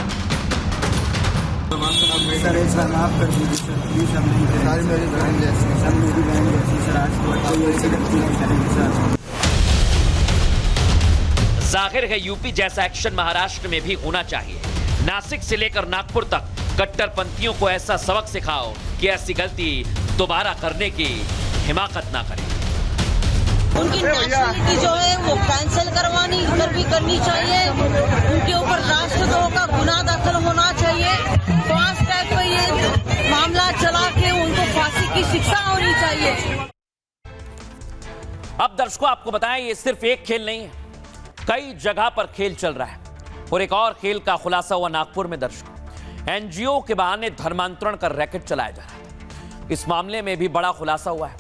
जाहिर है यूपी जैसा एक्शन महाराष्ट्र में भी होना चाहिए। नासिक से लेकर नागपुर तक कट्टरपंथियों को ऐसा सबक सिखाओ कि ऐसी गलती दोबारा करने की हिमाकत ना करें। उनकी नेशनलिटी जो है वो कैंसिल करनी चाहिए। उनके ऊपर राष्ट्रद्रोह का गुनाह दाखिल होना चाहिए। फास्ट ट्रैक पे ये मामला चला के उनको फांसी की शिक्षा होनी चाहिए। अब दर्शकों आपको बताएं, ये सिर्फ एक खेल नहीं है, कई जगह पर खेल चल रहा है। और एक और खेल का खुलासा हुआ नागपुर में दर्शकों। एनजीओ के बहाने धर्मांतरण का रैकेट चलाया जा रहा था। इस मामले में भी बड़ा खुलासा हुआ है।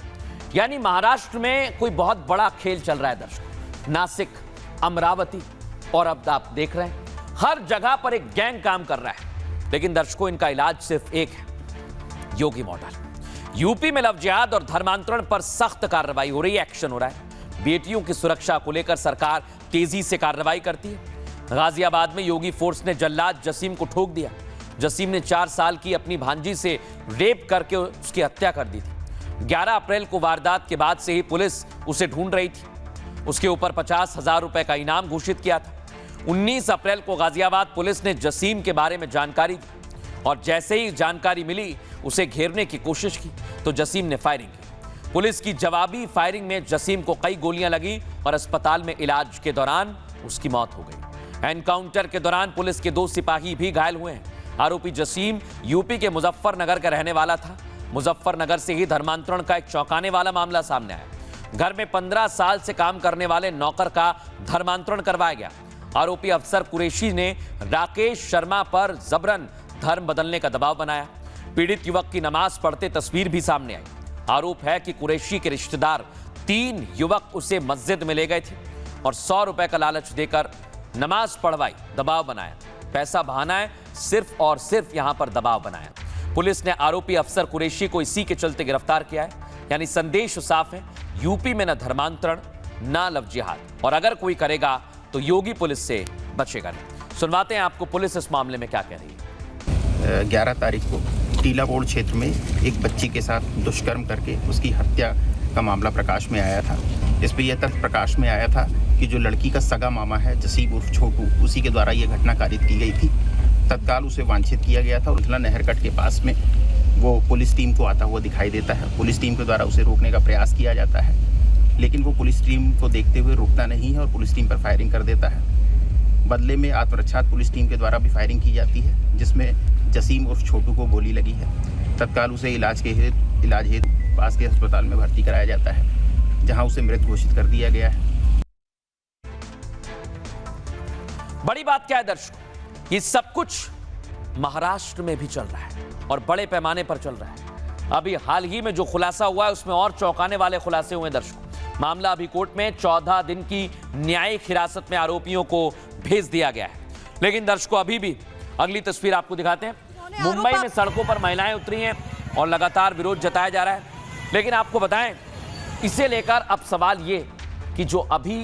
यानी महाराष्ट्र में कोई बहुत बड़ा खेल चल रहा है दर्शकों। नासिक, अमरावती और अब आप देख रहे हैं हर जगह पर एक गैंग काम कर रहा है। लेकिन दर्शकों, इनका इलाज सिर्फ एक है, योगी मॉडल। यूपी में लव जिहाद और धर्मांतरण पर सख्त कार्रवाई हो रही है, एक्शन हो रहा है। बेटियों की सुरक्षा को लेकर सरकार तेजी से कार्रवाई करती है। गाजियाबाद में योगी फोर्स ने जल्लाद जसीम को ठोक दिया। जसीम ने 4 साल की अपनी भांजी से रेप करके उसकी हत्या कर दी थी। 11 अप्रैल को वारदात के बाद से ही पुलिस उसे ढूंढ रही थी। उसके ऊपर 50,000 रुपए का इनाम घोषित किया था। 19 अप्रैल को गाजियाबाद पुलिस ने जसीम के बारे में जानकारी दी और जैसे ही जानकारी मिली उसे घेरने की कोशिश की तो जसीम ने फायरिंग की। पुलिस की जवाबी फायरिंग में जसीम को कई गोलियां लगी और अस्पताल में इलाज के दौरान उसकी मौत हो गई। एनकाउंटर के दौरान पुलिस के 2 सिपाही भी घायल हुए हैं। आरोपी जसीम यूपी के मुजफ्फरनगर का रहने वाला था। मुजफ्फरनगर से ही धर्मांतरण का एक चौंकाने वाला मामला सामने आया। घर में 15 साल से काम करने वाले नौकर का धर्मांतरण करवाया गया। आरोपी अफसर कुरैशी ने राकेश शर्मा पर जबरन धर्म बदलने का दबाव बनाया। पीड़ित युवक की नमाज पढ़ते तस्वीर भी सामने आई। आरोप है कि कुरैशी के रिश्तेदार 3 युवक उसे मस्जिद में ले गए थे और 100 रुपए का लालच देकर नमाज पढ़वाई, दबाव बनाया। पैसा बहाना है, सिर्फ और सिर्फ यहां पर दबाव बनाया। पुलिस ने आरोपी अफसर कुरैशी को इसी के चलते गिरफ्तार किया है। यानी संदेश साफ है, यूपी में न धर्मांतरण न लव जिहाद, और अगर कोई करेगा तो योगी पुलिस से बचेगा नहीं। सुनवाते हैं आपको पुलिस इस मामले में क्या कह रही है। 11 तारीख को टीला बोर्ड क्षेत्र में एक बच्ची के साथ दुष्कर्म करके उसकी हत्या का मामला प्रकाश में आया था। इस पर यह तथ्य प्रकाश में आया था कि जो लड़की का सगा मामा है जसीम उर्फ छोटू, उसी के द्वारा यह घटना कारित की गई थी। तत्काल उसे वांछित किया गया था और उथला नहर कट के पास में वो पुलिस टीम को आता हुआ दिखाई देता है। पुलिस टीम के द्वारा उसे रोकने का प्रयास किया जाता है, लेकिन वो पुलिस टीम को देखते हुए रुकता नहीं है और पुलिस टीम पर फायरिंग कर देता है। बदले में आत्मरक्षा पुलिस टीम के द्वारा भी फायरिंग की जाती है, जिसमें जसीम उर्फ छोटू को गोली लगी है। तत्काल उसे इलाज हेतु पास के अस्पताल में भर्ती कराया जाता है, जहां उसे मृत घोषित कर दिया गया है। बड़ी बात क्या है दर्शकों, ये सब कुछ महाराष्ट्र में भी चल रहा है और बड़े पैमाने पर चल रहा है। अभी हाल ही में जो खुलासा हुआ है उसमें और चौंकाने वाले खुलासे हुए दर्शकों। मामला अभी कोर्ट में 14 दिन की न्यायिक हिरासत में आरोपियों को भेज दिया गया है। लेकिन दर्शकों, अभी भी अगली तस्वीर आपको दिखाते हैं। मुंबई में सड़कों पर महिलाएं उतरी हैं और लगातार विरोध जताया जा रहा है। लेकिन आपको बताएं, इसे लेकर अब सवाल ये कि जो अभी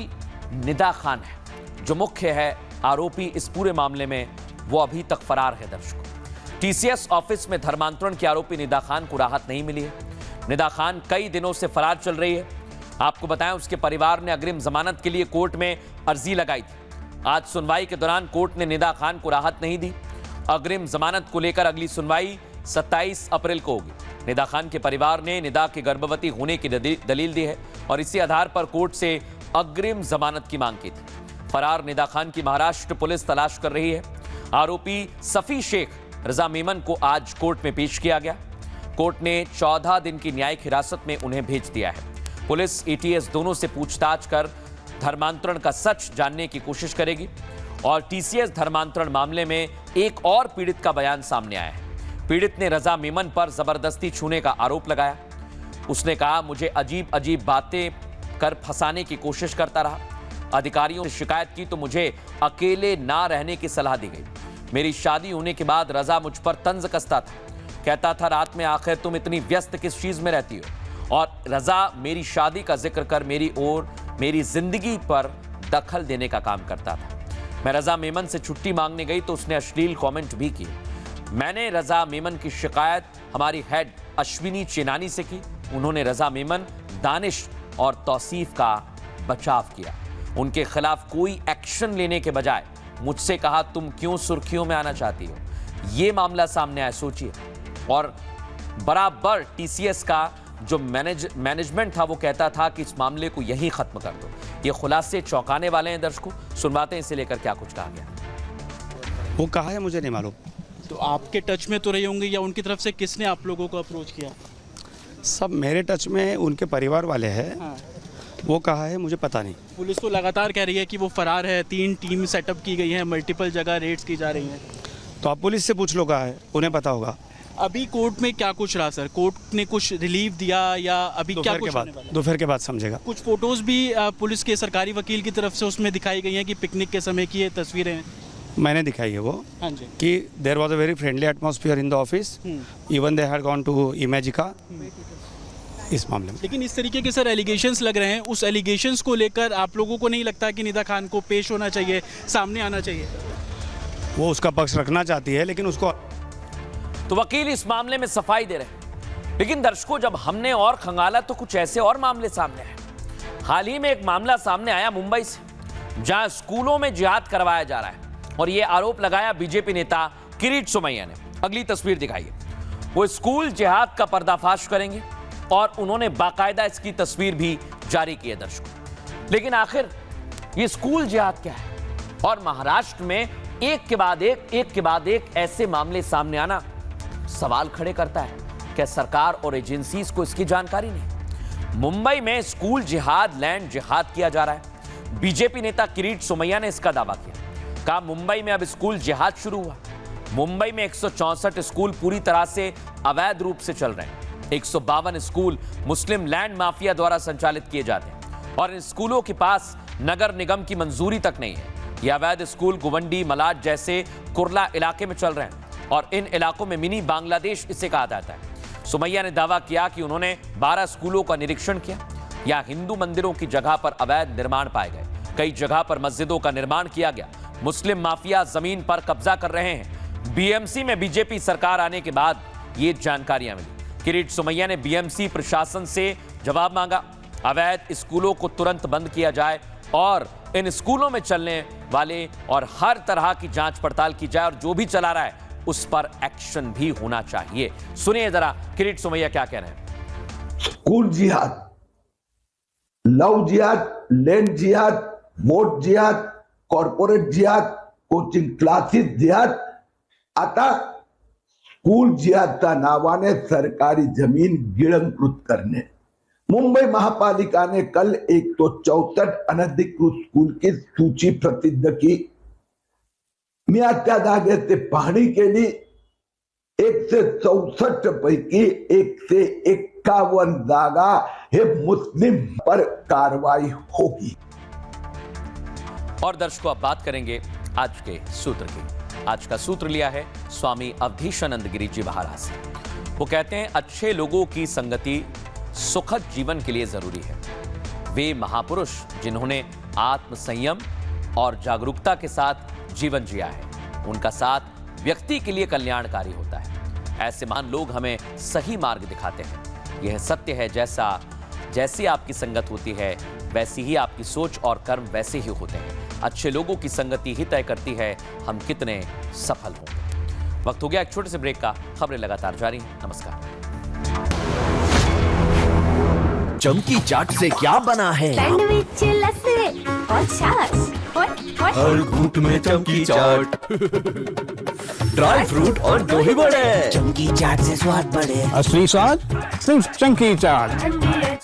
निदा खान है, जो मुख्य है आरोपी इस पूरे मामले में, वो अभी तक फरार है। दर्शकों, टीसीएस ऑफिस में धर्मांतरण के आरोपी निदा खान को राहत नहीं मिली है। निदा खान कई दिनों से फरार चल रही है। आपको बताएं, उसके परिवार ने अग्रिम जमानत के लिए कोर्ट में अर्जी लगाई थी। आज सुनवाई के दौरान कोर्ट ने निदा खान को राहत नहीं दी। अग्रिम जमानत को लेकर अगली सुनवाई 27 अप्रैल को होगी। निदा खान के परिवार ने निदा के गर्भवती होने की दलील दी है और इसी आधार पर कोर्ट से अग्रिम जमानत की मांग की थी। फरार निदा खान की महाराष्ट्र पुलिस तलाश कर रही है। आरोपी सफी शेख रजा मेमन को आज कोर्ट में पेश किया गया। कोर्ट ने 14 दिन की न्यायिक हिरासत में उन्हें भेज दिया है। पुलिस एटीएस दोनों से पूछताछ कर धर्मांतरण का सच जानने की कोशिश करेगी। और टीसीएस धर्मांतरण मामले में एक और पीड़ित का बयान सामने आया है। पीड़ित ने रजा मेमन पर जबरदस्ती छूने का आरोप लगाया। उसने कहा, मुझे अजीब अजीब बातें कर फंसाने की कोशिश करता रहा। अधिकारियों से शिकायत की तो मुझे अकेले ना रहने की सलाह दी गई। मेरी शादी होने के बाद रजा मुझ पर तंज कसता था, कहता था रात में आखिर तुम इतनी व्यस्त किस चीज में रहती हो। और रजा मेरी शादी का जिक्र कर मेरी और मेरी जिंदगी पर दखल देने का काम करता था। मैं रजा मेमन से छुट्टी मांगने गई तो उसने अश्लील कमेंट भी किए। मैंने रजा मेमन की शिकायत हमारी हेड अश्विनी चेनानी से की। उन्होंने रजा मेमन, दानिश और तौसीफ का बचाव किया। उनके खिलाफ कोई एक्शन लेने के बजाय मुझसे कहा, तुम क्यों सुर्खियों में आना चाहती हो। यह मामला सामने आया, सोचिए। और बराबर टीसीएस का जो मैनेजमेंट था वो कहता था कि इस मामले को यहीं खत्म कर दो। ये खुलासे चौंकाने वाले हैं दर्शकों। सुनवाते हैं इसे लेकर क्या कुछ कहा गया। वो कहा है मुझे नहीं मालूम। तो आपके टच में तो रहे होंगे, या उनकी तरफ से किसने आप लोगों को अप्रोच किया? सब मेरे टच में उनके परिवार वाले हैं। हाँ। वो कहा है मुझे पता नहीं। पुलिस तो लगातार कह रही है कि वो फरार है। 3 टीम सेटअप की गई है, मल्टीपल जगह रेड्स की जा रही हैं। तो आप पुलिस से पूछ लो, कहा है, उन्हें पता होगा। अभी कोर्ट में क्या कुछ रहा सर? कोर्ट ने कुछ रिलीफ दिया या अभी क्या कुछ होने वाला है? दोपहर के बाद समझेगा। कुछ फोटोज भी पुलिस के सरकारी वकील की तरफ से उसमें दिखाई गई हैं कि पिकनिक के समय की ये तस्वीरें हैं। मैंने दिखाई है वो, हाँ जी, कि there was a very friendly atmosphere in the office, even they had gone to Imagica इस मामले में। लेकिन इस तरीके के सर एलिगेशंस लग रहे हैं, उस एलिगेशंस को लेकर आप लोगों को नहीं लगता कि निदा खान को पेश होना चाहिए, सामने आना चाहिए? वो उसका पक्ष रखना चाहती है, लेकिन उसको तो वकील इस मामले में सफाई दे रहे हैं। लेकिन दर्शकों, जब हमने और खंगाला तो कुछ ऐसे और मामले सामने आए। हाल ही में एक मामला सामने आया मुंबई से, जहां स्कूलों में जिहाद करवाया जा रहा है और यह आरोप लगाया बीजेपी नेता किरीट सोमैया ने। अगली तस्वीर दिखाइए। वो स्कूल जिहाद का पर्दाफाश करेंगे और उन्होंने बाकायदा इसकी तस्वीर भी जारी की है दर्शकों। लेकिन आखिर ये स्कूल जिहाद क्या है? और महाराष्ट्र में एक के बाद एक ऐसे मामले सामने आना सवाल खड़े करता है। क्या सरकार और एजेंसीज को इसकी जानकारी नहीं? मुंबई में स्कूल जिहाद, लैंड जिहाद किया जा रहा है। बीजेपी नेता किरीट सोमैया ने इसका दावा किया। कहा मुंबई में अब स्कूल जिहाद शुरू हुआ। मुंबई में 164 स्कूल पूरी तरह से अवैध रूप से चल रहे हैं। 152 स्कूल मुस्लिम लैंड माफिया द्वारा संचालित किए जाते हैं और इन स्कूलों के पास नगर निगम की मंजूरी तक नहीं है। ये अवैध स्कूल गुवंडी, मलाड जैसे कुर्ला इलाके में चल रहे हैं और इन इलाकों में मिनी बांग्लादेश इसे कहा जाता है। सोमैया ने दावा किया कि उन्होंने 12 स्कूलों का निरीक्षण किया। यहाँ हिंदू मंदिरों की जगह पर अवैध निर्माण पाए गए। कई जगह पर मस्जिदों का निर्माण किया गया। मुस्लिम माफिया जमीन पर कब्जा कर रहे हैं। बीएमसी में बीजेपी सरकार आने के बाद ये जानकारियां मिली। किरीट सोमैया ने बीएमसी प्रशासन से जवाब मांगा। अवैध स्कूलों को तुरंत बंद किया जाए और इन स्कूलों में चलने वाले और हर तरह की जांच पड़ताल की जाए और जो भी चला रहा है उस पर एक्शन भी होना चाहिए। सुनिए जरा किरीट सोमैया क्या कह रहे हैं। स्कूल जिहाद, लव जिहाद, लैंड जिहाद, वोट जिहाद, कॉर्पोरेट जिहाद, कोचिंग क्लासेस जिहाद, आता स्कूल जिहादच्या नावाने सरकारी जमीन गिळंकृत करणे। मुंबई महापालिका ने कल 164 अनधिकृत स्कूल की सूची प्रसिद्ध की। मी आज त्या जागेची पाहणी केली। 164 पैकी 151 जागा हे मुस्लिम पर कार्रवाई होगी। और दर्शकों, अब बात करेंगे आज के सूत्र की। आज का सूत्र लिया है स्वामी अवधेशानंद गिरी जी महाराज से। वो कहते हैं, अच्छे लोगों की संगति सुखद जीवन के लिए जरूरी है। वे महापुरुष जिन्होंने आत्म संयम और जागरूकता के साथ जीवन जिया है, उनका साथ व्यक्ति के लिए कल्याणकारी होता है। ऐसे महान लोग हमें सही मार्ग दिखाते हैं। यह सत्य है, जैसी आपकी संगत होती है वैसी ही आपकी सोच और कर्म वैसे ही होते हैं। अच्छे लोगों की संगति ही तय करती है हम कितने सफल होंगे। वक्त हो गया एक छोटे से ब्रेक का। खबरें लगातार जारी हैं। नमस्कार। चमकी चाट से क्या बना है? सैंडविच, लस्सी और छाछ और हर घूंट में चमकी चाट, ड्राई फ्रूट और दही बड़े। चमकी चाट से स्वाद बढ़े। असली स्वाद सिर्फ चमकी चाट।